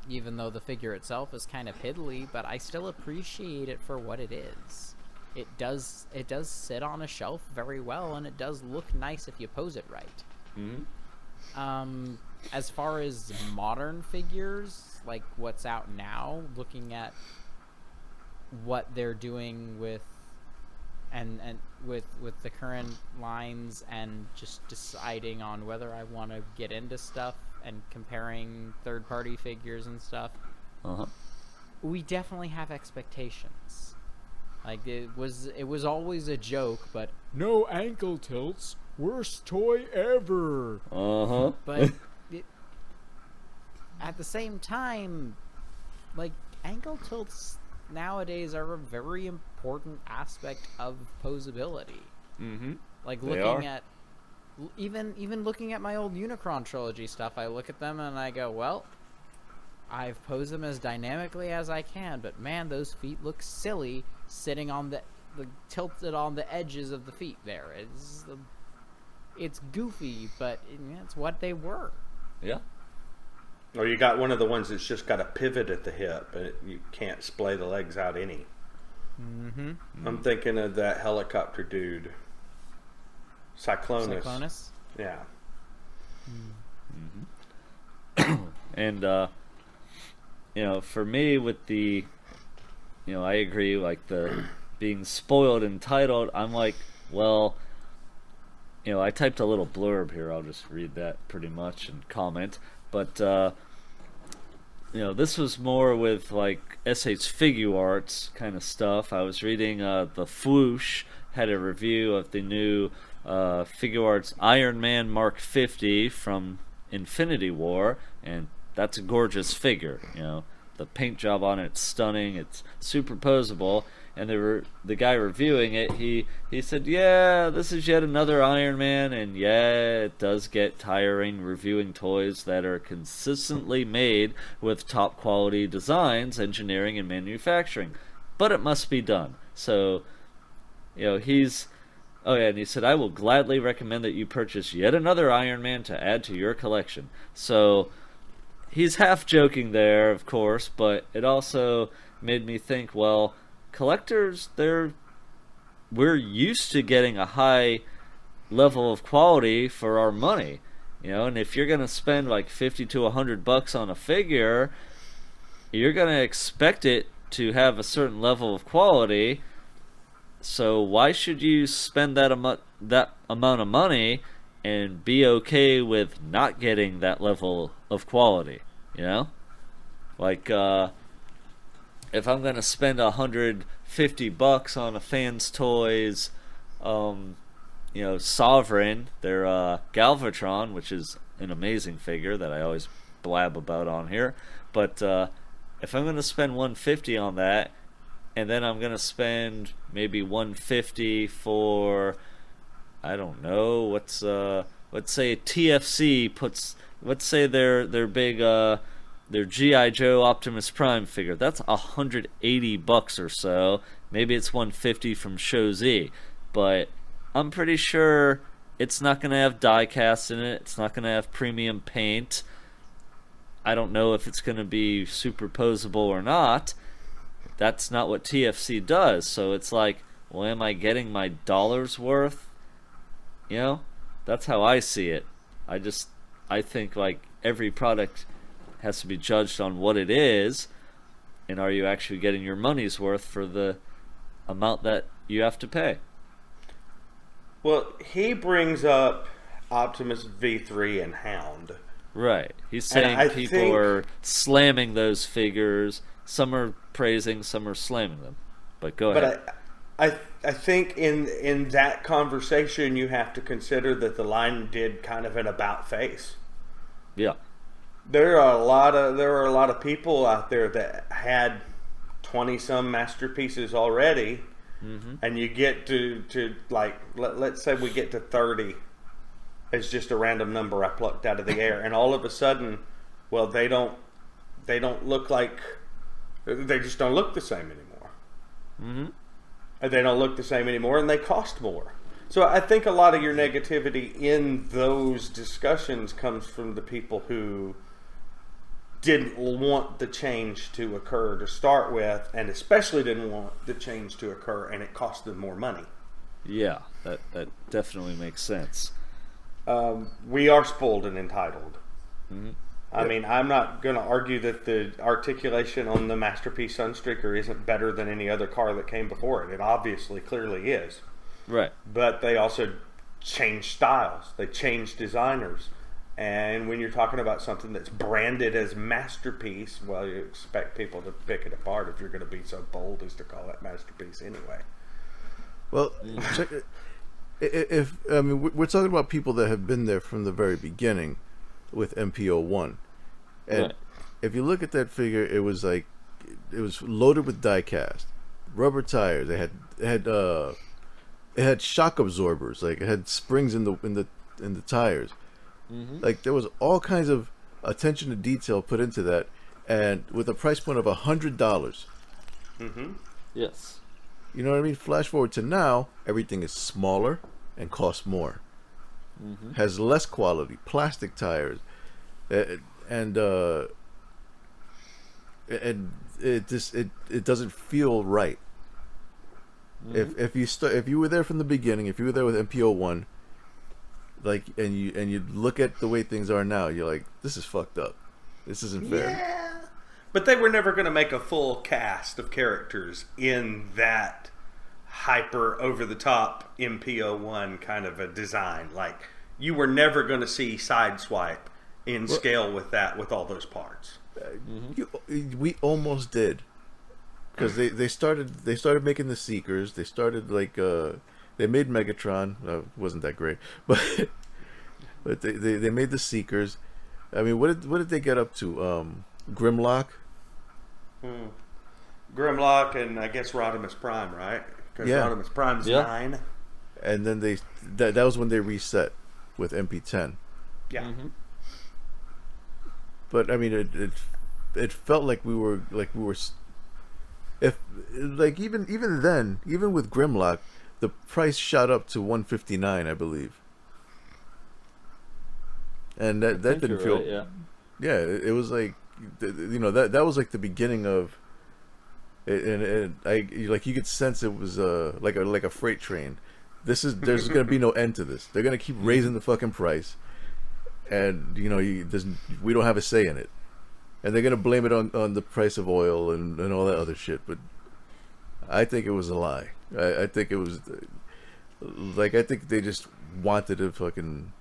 Even though the figure itself is kind of piddly, but I still appreciate it for what it is. It does sit on a shelf very well, and it does look nice if you pose it right. Mm-hmm. As far as modern figures, like what's out now, looking at what they're doing with the current lines, and just deciding on whether I want to get into stuff and comparing third-party figures and stuff, we definitely have expectations. Like, it was always a joke, but no ankle tilts, worst toy ever. But at the same time, like, ankle tilts nowadays are a very important aspect of posability. Mm-hmm. Like, looking at even looking at my old Unicron trilogy stuff, I look at them and I go, well, I've posed them as dynamically as I can, but man, those feet look silly sitting on the tilted on the edges of the feet there. It's goofy, but it's what they were. Yeah. Or you got one of the ones that's just got a pivot at the hip, and you can't splay the legs out any. Mm-hmm. I'm thinking of that helicopter dude, Cyclonus. Yeah. Mm-hmm. And for me, with the, I agree. Like the being spoiled and entitled, I'm like, well, I typed a little blurb here. I'll just read that pretty much and comment. But, this was more with, like, SH Figuarts kind of stuff. I was reading the Fwoosh had a review of the new Figuarts Iron Man Mark 50 from Infinity War, and that's a gorgeous figure. The paint job on it's stunning. It's superposable. And the guy reviewing it, he said, yeah, this is yet another Iron Man, and yeah, it does get tiring reviewing toys that are consistently made with top quality designs, engineering, and manufacturing. But it must be done. So, and he said, I will gladly recommend that you purchase yet another Iron Man to add to your collection. So, he's half joking there, of course, but it also made me think, well, collectors, we're used to getting a high level of quality for our money, and if you're gonna spend like $50 to $100 on a figure, you're gonna expect it to have a certain level of quality. So why should you spend that amount of money and be okay with not getting that level of quality? Like if I'm gonna spend $150 on a Fans Toys, Sovereign, their Galvatron, which is an amazing figure that I always blab about on here, but if I'm gonna spend $150 on that, and then I'm gonna spend maybe $150 for, I don't know, let's say TFC puts, let's say their big their G.I. Joe Optimus Prime figure. That's $180 or so. Maybe it's $150 from Show Z. But I'm pretty sure it's not going to have die cast in it. It's not going to have premium paint. I don't know if it's going to be superposable or not. That's not what TFC does. So it's like, well, am I getting my dollar's worth? You know, that's how I see it. I think like every product has to be judged on what it is, and are you actually getting your money's worth for the amount that you have to pay. Well, he brings up Optimus V3 and Hound. Right. He's saying people are slamming those figures. Some are praising, some are slamming them. But go ahead. I think in that conversation you have to consider that the line did kind of an about face. Yeah. There are a lot of people out there that had 20 some masterpieces already, and you get to like let's say we get to 30 as just a random number I plucked out of the air, and all of a sudden, well, they don't look like, they just don't look the same anymore. And they don't look the same anymore, and they cost more. So I think a lot of your negativity in those discussions comes from the people who didn't want the change to occur to start with, and especially didn't want the change to occur, and it cost them more money. Yeah, that definitely makes sense. We are spoiled and entitled. I mean, I'm not going to argue that the articulation on the Masterpiece Sunstreaker isn't better than any other car that came before it. It obviously clearly is. Right. But they also changed styles. They changed designers. And when you're talking about something that's branded as Masterpiece, well, you expect people to pick it apart if you're going to be so bold as to call it Masterpiece anyway. Well, check it. We're talking about people that have been there from the very beginning with MPO1, and right. If you look at that figure, it was loaded with die cast, rubber tires. It had shock absorbers, like it had springs in the tires. Like there was all kinds of attention to detail put into that, and with a price point of $100. Yes. You know what I mean? Flash forward to now, everything is smaller and costs more. Has less quality, plastic tires, and it doesn't feel right. If you were there from the beginning, if you were there with MPO1, like and you look at the way things are now, you're like, this is fucked up. This isn't fair. Yeah. But they were never going to make a full cast of characters in that hyper over the top MPO1 kind of a design. Like, you were never going to see Sideswipe in scale with that, with all those parts. We almost did, because they started making the Seekers. They started they made Megatron. Wasn't that great, but they made the Seekers. I mean, what did they get up to? Grimlock. Grimlock and I guess Rodimus Prime, right? Because Rodimus Prime's 9. And then that was when they reset with MP10. Yeah. But I mean, it felt like we were if like even then, even with Grimlock, the price shot up to $159, I believe. And that didn't feel right, yeah. It was like, you know, that was like the beginning of it, and you could sense it was like a freight train. There's gonna be no end to this. They're gonna keep raising the fucking price, and you know, we don't have a say in it, and they're gonna blame it on the price of oil and all that other shit. But I think it was a lie. I think it was I think they just wanted to fucking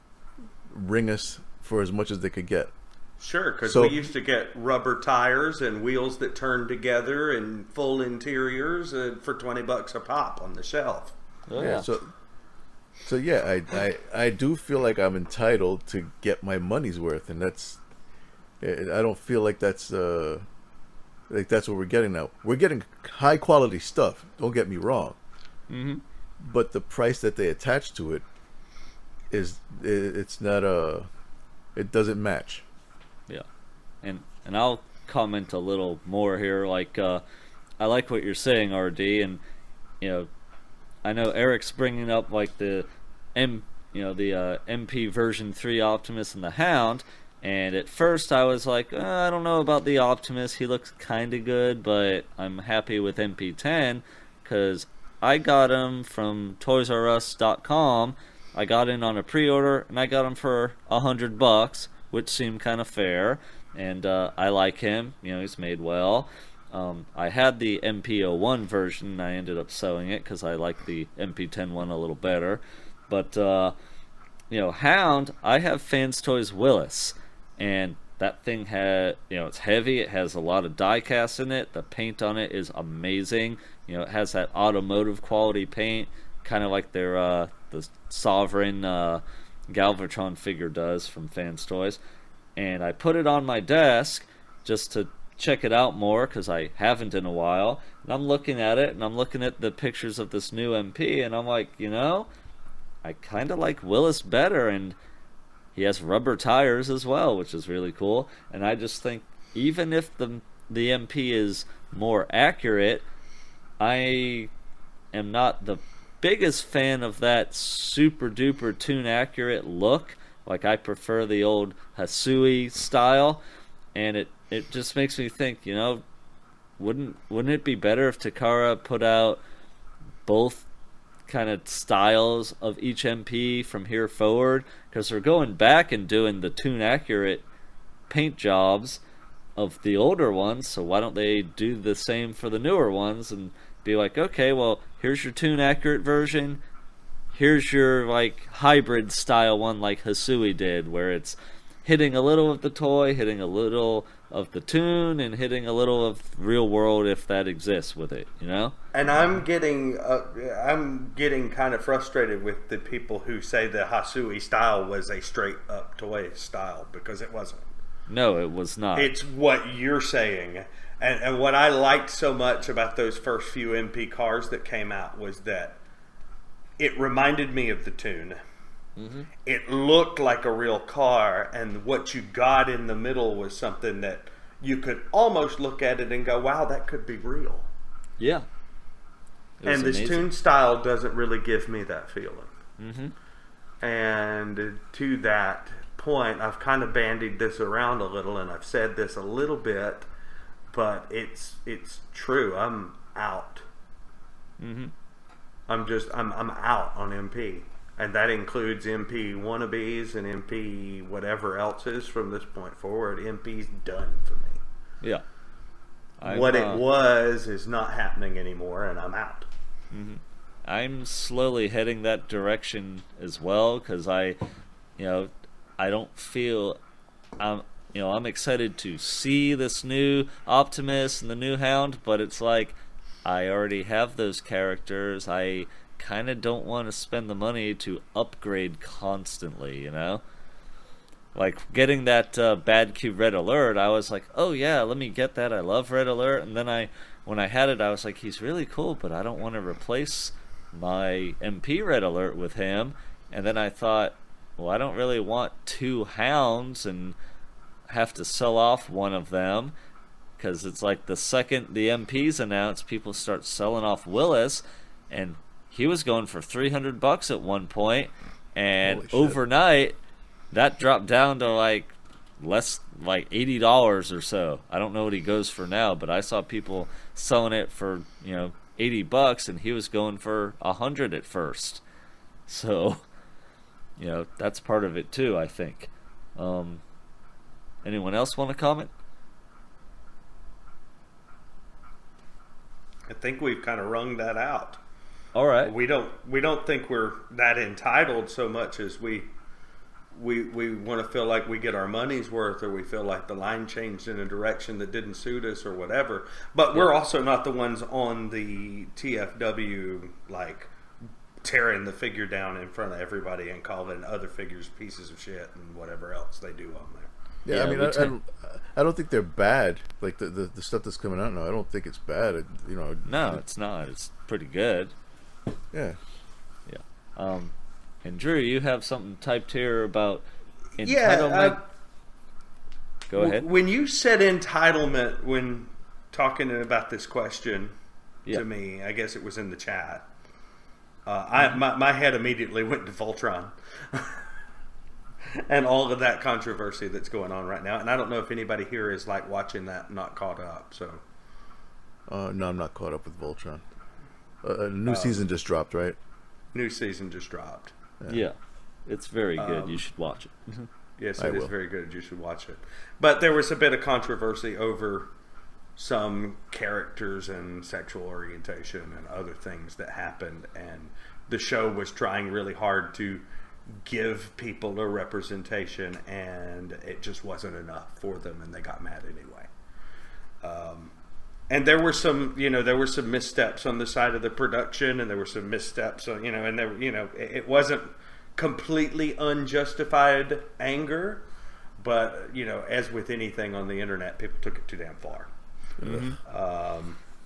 ring us for as much as they could get. Sure, because we used to get rubber tires and wheels that turned together and full interiors for $20 a pop on the shelf. Oh, yeah. So yeah, I do feel like I'm entitled to get my money's worth, and I don't feel like that's what we're getting now. We're getting high quality stuff. Don't get me wrong. But the price that they attach to it it's not it doesn't match. Yeah, and I'll comment a little more here. Like, I like what you're saying, RD, and you know, I know Eric's bringing up like the MP version 3 Optimus and the Hound, and at first I was like, I don't know about the Optimus. He looks kind of good, but I'm happy with MP10 because I got him from ToysRUs.com. I got in on a pre-order, and I got him for $100, which seemed kind of fair. And I like him. He's made well. I had the MP01 version, and I ended up selling it because I like the MP10 one a little better. But, Hound, I have Fans Toys Willis. And that thing it's heavy. It has a lot of die cast in it. The paint on it is amazing. It has that automotive quality paint, kind of like their the Sovereign Galvatron figure does from Fans Toys. And I put it on my desk just to check it out more because I haven't in a while. And I'm looking at it, and I'm looking at the pictures of this new MP, and I'm like, I kind of like Willis better, and he has rubber tires as well, which is really cool. And I just think even if the MP is more accurate, I am not the biggest fan of that super duper tune accurate look. Like, I prefer the old Hasui style, and it just makes me think, wouldn't it be better if Takara put out both kind of styles of each MP from here forward? Because they're going back and doing the tune accurate paint jobs of the older ones, so why don't they do the same for the newer ones and be like, okay, well, here's your tune accurate version, here's your like hybrid style one like Hasui did, where it's hitting a little of the toy, hitting a little of the tune, and hitting a little of real world if that exists with it, And I'm getting kind of frustrated with the people who say the Hasui style was a straight up toy style, because it wasn't. No, it was not. It's what you're saying. And what I liked so much about those first few MP cars that came out was that it reminded me of the tune. Mm-hmm. It looked like a real car, and what you got in the middle was something that you could almost look at it and go, wow, that could be real. Yeah. And this tune style doesn't really give me that feeling. Mm-hmm. And to that point, I've kind of bandied this around a little, and I've said this a little bit, but it's true. I'm out. Mm-hmm. I'm out on MP. And that includes MP wannabes and MP whatever else is from this point forward. MP's done for me. Yeah. What it was is not happening anymore, and I'm out. Mm-hmm. I'm slowly heading that direction as well, because I don't feel I'm excited to see this new Optimus and the new Hound, but it's like I already have those characters. I kind of don't want to spend the money to upgrade constantly, Like getting that Badcube Red Alert, I was like, oh yeah, let me get that. I love Red Alert. And then when I had it, I was like, he's really cool, but I don't want to replace my MP Red Alert with him. And then I thought, well, I don't really want two Hounds and have to sell off one of them, because it's like the second the MP's announced, people start selling off Willis, and he was going for $300 at one point, and overnight that dropped down to like less, like $80 or so. I don't know what he goes for now, but I saw people selling it for $80, and he was going for $100 at first. So that's part of it too, I think. Anyone else want to comment? I think we've kind of wrung that out. All right. We don't think we're that entitled so much as we want to feel like we get our money's worth, or we feel like the line changed in a direction that didn't suit us or whatever. But we're also not the ones on the TFW like tearing the figure down in front of everybody and calling other figures pieces of shit and whatever else they do on there. Yeah, I mean, I don't think they're bad. Like the stuff that's coming out now, I don't think it's bad. No, it's not. It's pretty good. Yeah. Yeah. And Drew, you have something typed here about entitlement. Yeah. Go ahead. When you said entitlement when talking about this question to me, I guess it was in the chat. My head immediately went to Voltron. And all of that controversy that's going on right now. And I don't know if anybody here is like watching that, not caught up. So, no, I'm not caught up with Voltron. A new season just dropped, right? New season just dropped. Yeah, it's very good. You should watch it. Yes, I it is will. very good. You should watch it. But there was a bit of controversy over some characters and sexual orientation and other things that happened. And the show was trying really hard to give people a representation, and it just wasn't enough for them, and they got mad anyway. And there were some missteps on the side of the production, and there were some missteps on, and there, it wasn't completely unjustified anger, but as with anything on the internet, people took it too damn far.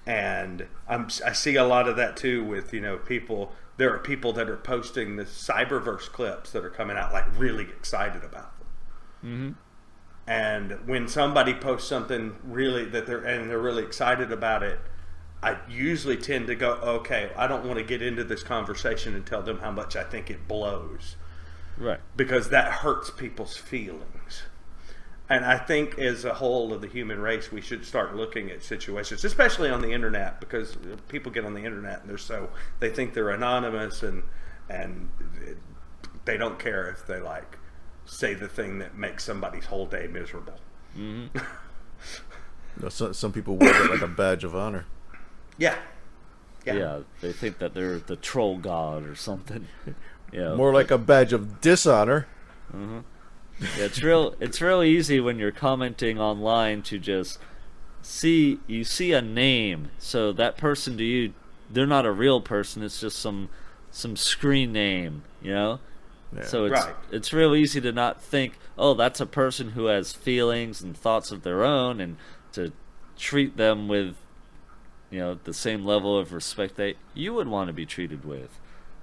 And I see a lot of that too with people. There are people that are posting the Cyberverse clips that are coming out like really excited about them. And when somebody posts something really that they're really excited about it, I usually tend to go, okay, I don't want to get into this conversation and tell them how much I think it blows, Right. because that hurts people's feelings. And I think as a whole of the human race, we should start looking at situations, especially on the internet, because people get on the internet and they think they're anonymous, and they don't care if they say the thing that makes somebody's whole day miserable. Some people wear it like a badge of honor. Yeah. Yeah, they think that they're the troll god or something. More like a badge of dishonor. Yeah, it's real easy when you're commenting online to just see a name, so that person to you, they're not a real person, it's just some screen name, Yeah. So Right. it's real easy to not think, oh, that's a person who has feelings and thoughts of their own, and to treat them with the same level of respect that you would want to be treated with.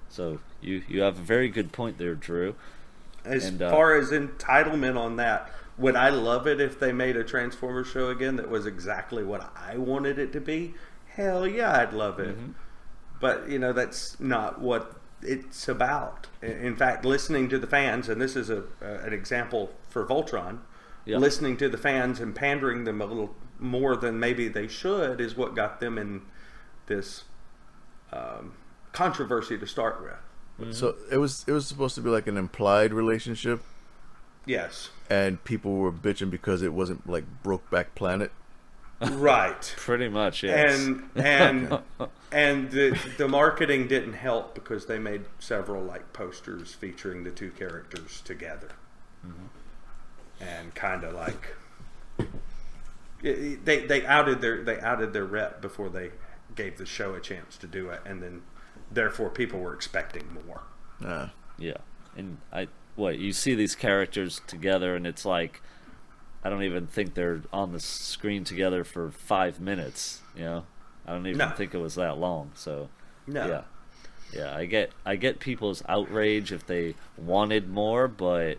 So you have a very good point there, Drew. As far as entitlement on that, would I love it if they made a Transformers show again that was exactly what I wanted it to be? Hell yeah, I'd love it. But, that's not what it's about. In fact, listening to the fans, and this is an example for Voltron, listening to the fans and pandering them a little more than maybe they should is what got them in this controversy to start with. So it was supposed to be like an implied relationship, Yes. and people were bitching because it wasn't like Brokeback Planet. Right. Pretty much, yes. And the marketing didn't help because they made several posters featuring the two characters together, and kind of they outed their rep before they gave the show a chance to do it, and then therefore people were expecting more. Yeah, and you see these characters together, and it's like, I don't even think they're on the screen together for 5 minutes. I don't even think it was that long. So No. yeah, I get people's outrage if they wanted more, but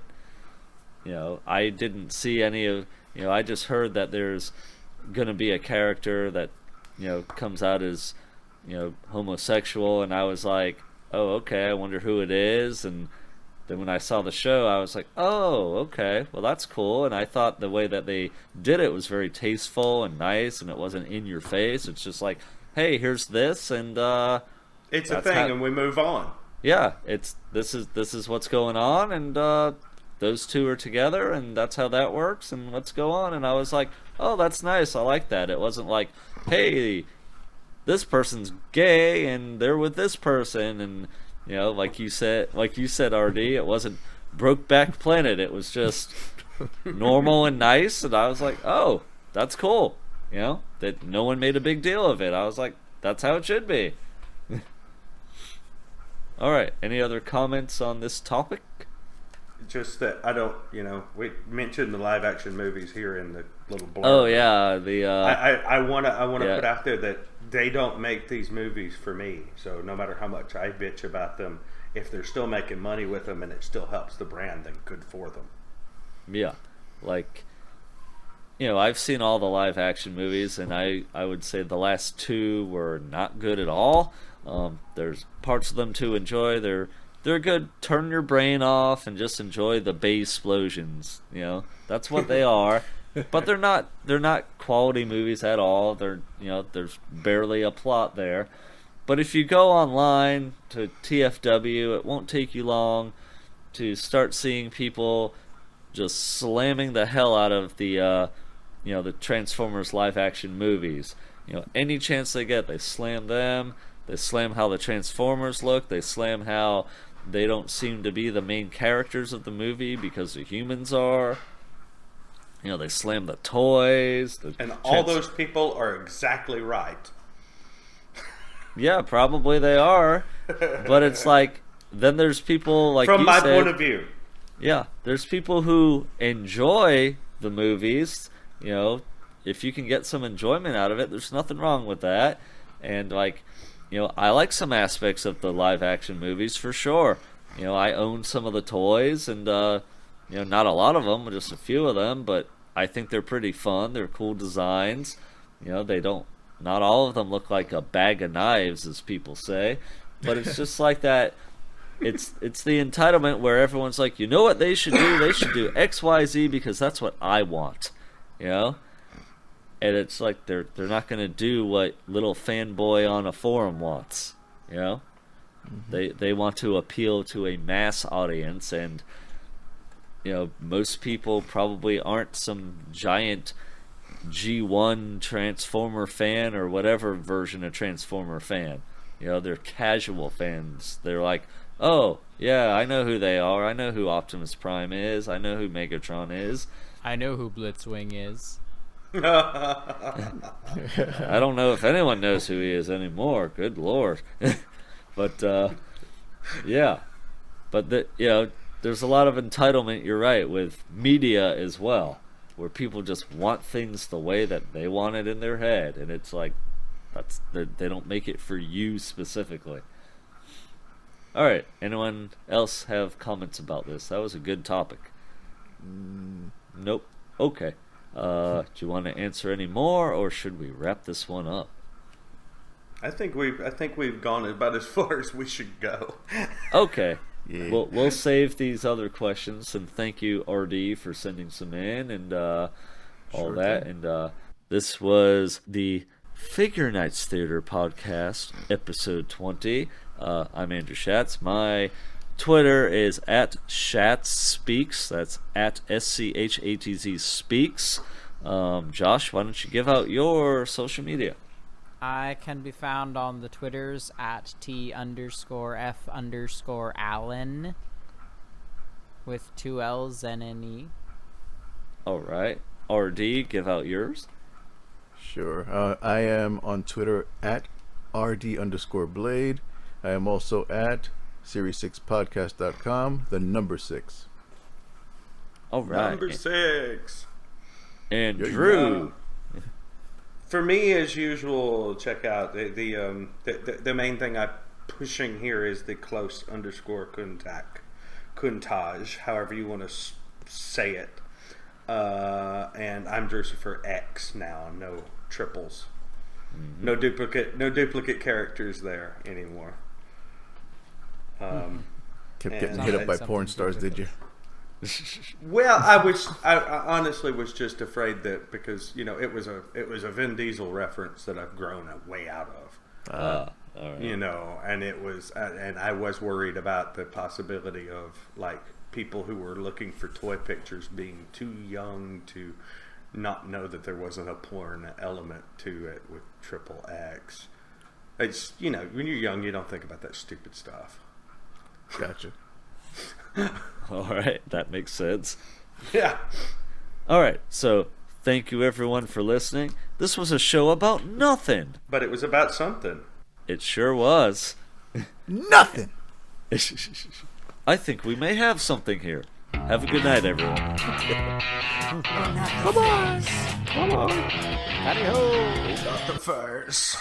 I didn't see any of. I just heard that there's gonna be a character that comes out as homosexual, and I was like, oh, okay, I wonder who it is. And then when I saw the show, I was like, oh, okay, well, that's cool. And I thought the way that they did it was very tasteful and nice, and it wasn't in your face. It's just like, hey, here's this, and It's a thing, and we move on. yeah, this is what's going on, and those two are together, and that's how that works, and let's go on. And I was like, oh, that's nice, I like that. It wasn't like, hey, this person's gay and they're with this person, and like you said, RD, it wasn't Brokeback Planet. It was just normal and nice, and I was like, oh, that's cool. That no one made a big deal of it. I was like, that's how it should be. All right, any other comments on this topic? Just that I don't, we mentioned the live action movies here in the little blurb. Oh yeah, I want to yeah. put out there that they don't make these movies for me. So no matter how much I bitch about them, if they're still making money with them and it still helps the brand, then good for them. Yeah, I've seen all the live action movies, and I would say the last two were not good at all. There's parts of them to enjoy. They're good. Turn your brain off and just enjoy the bay explosions. That's what they are. But they're not quality movies at all. There's barely a plot there. But if you go online to TFW, it won't take you long to start seeing people just slamming the hell out of the Transformers live action movies. Any chance they get, they slam them. They slam how the Transformers look. They slam how they don't seem to be the main characters of the movie because the humans are. They slam the toys. And all those people are exactly right. Yeah, probably they are. But it's like, then there's people like from you my said, point of view. Yeah, there's people who enjoy the movies. If you can get some enjoyment out of it, there's nothing wrong with that. And I like some aspects of the live action movies for sure. I own some of the toys, and not a lot of them, just a few of them, but I think they're pretty fun. They're cool designs. Not all of them look like a bag of knives, as people say, but it's just like that. It's the entitlement where everyone's like, you know what they should do? They should do X, Y, Z because that's what I want. And it's like they're not going to do what little fanboy on a forum wants. They want to appeal to a mass audience, and most people probably aren't some giant G1 Transformer fan or whatever version of Transformer fan. They're casual fans. They're like, oh, yeah, I know who they are. I know who Optimus Prime is. I know who Megatron is. I know who Blitzwing is. I don't know if anyone knows who he is anymore. Good Lord. But, yeah. But, there's a lot of entitlement, you're right, with media as well, where people just want things the way that they want it in their head, and it's like they don't make it for you specifically. All right, anyone else have comments about this? That was a good topic. Nope. Okay. Do you want to answer any more, or should we wrap this one up? I think we've gone about as far as we should go. Okay. Yeah. We'll save these other questions, and thank you, RD, for sending some in and all Sure that. thing. And this was the Figure Nights Theater podcast, episode 20. I'm Andrew Schatz. My Twitter is at SchatzSpeaks. That's at SCHATZ Speaks. Josh, why don't you give out your social media? I can be found on the Twitters at T_F_Allen with 2 L's and an E. All right. RD, give out yours. Sure. I am on Twitter at RD_Blade. I am also at Series6podcast.com, the number 6. All right. Number 6. And Drew. For me, as usual, check out the main thing I'm pushing here is the close_contage, however you want to say it. And I'm Drucifer X now, no triples, no duplicate characters there anymore. Kept getting hit up by porn stars, did you? Well, I honestly was just afraid that because it was a Vin Diesel reference that I've grown way out of. All right. And it was, and I was worried about the possibility of like people who were looking for toy pictures being too young to not know that there wasn't a porn element to it with Triple X. It's when you're young, you don't think about that stupid stuff. Gotcha. All right, that makes sense. Yeah. All right, so thank you everyone for listening. This was a show about nothing. But it was about something. It sure was. Nothing. I think we may have something here. Have a good night, everyone. Bye-bye. Bye-bye. Howdy ho. Got the fires.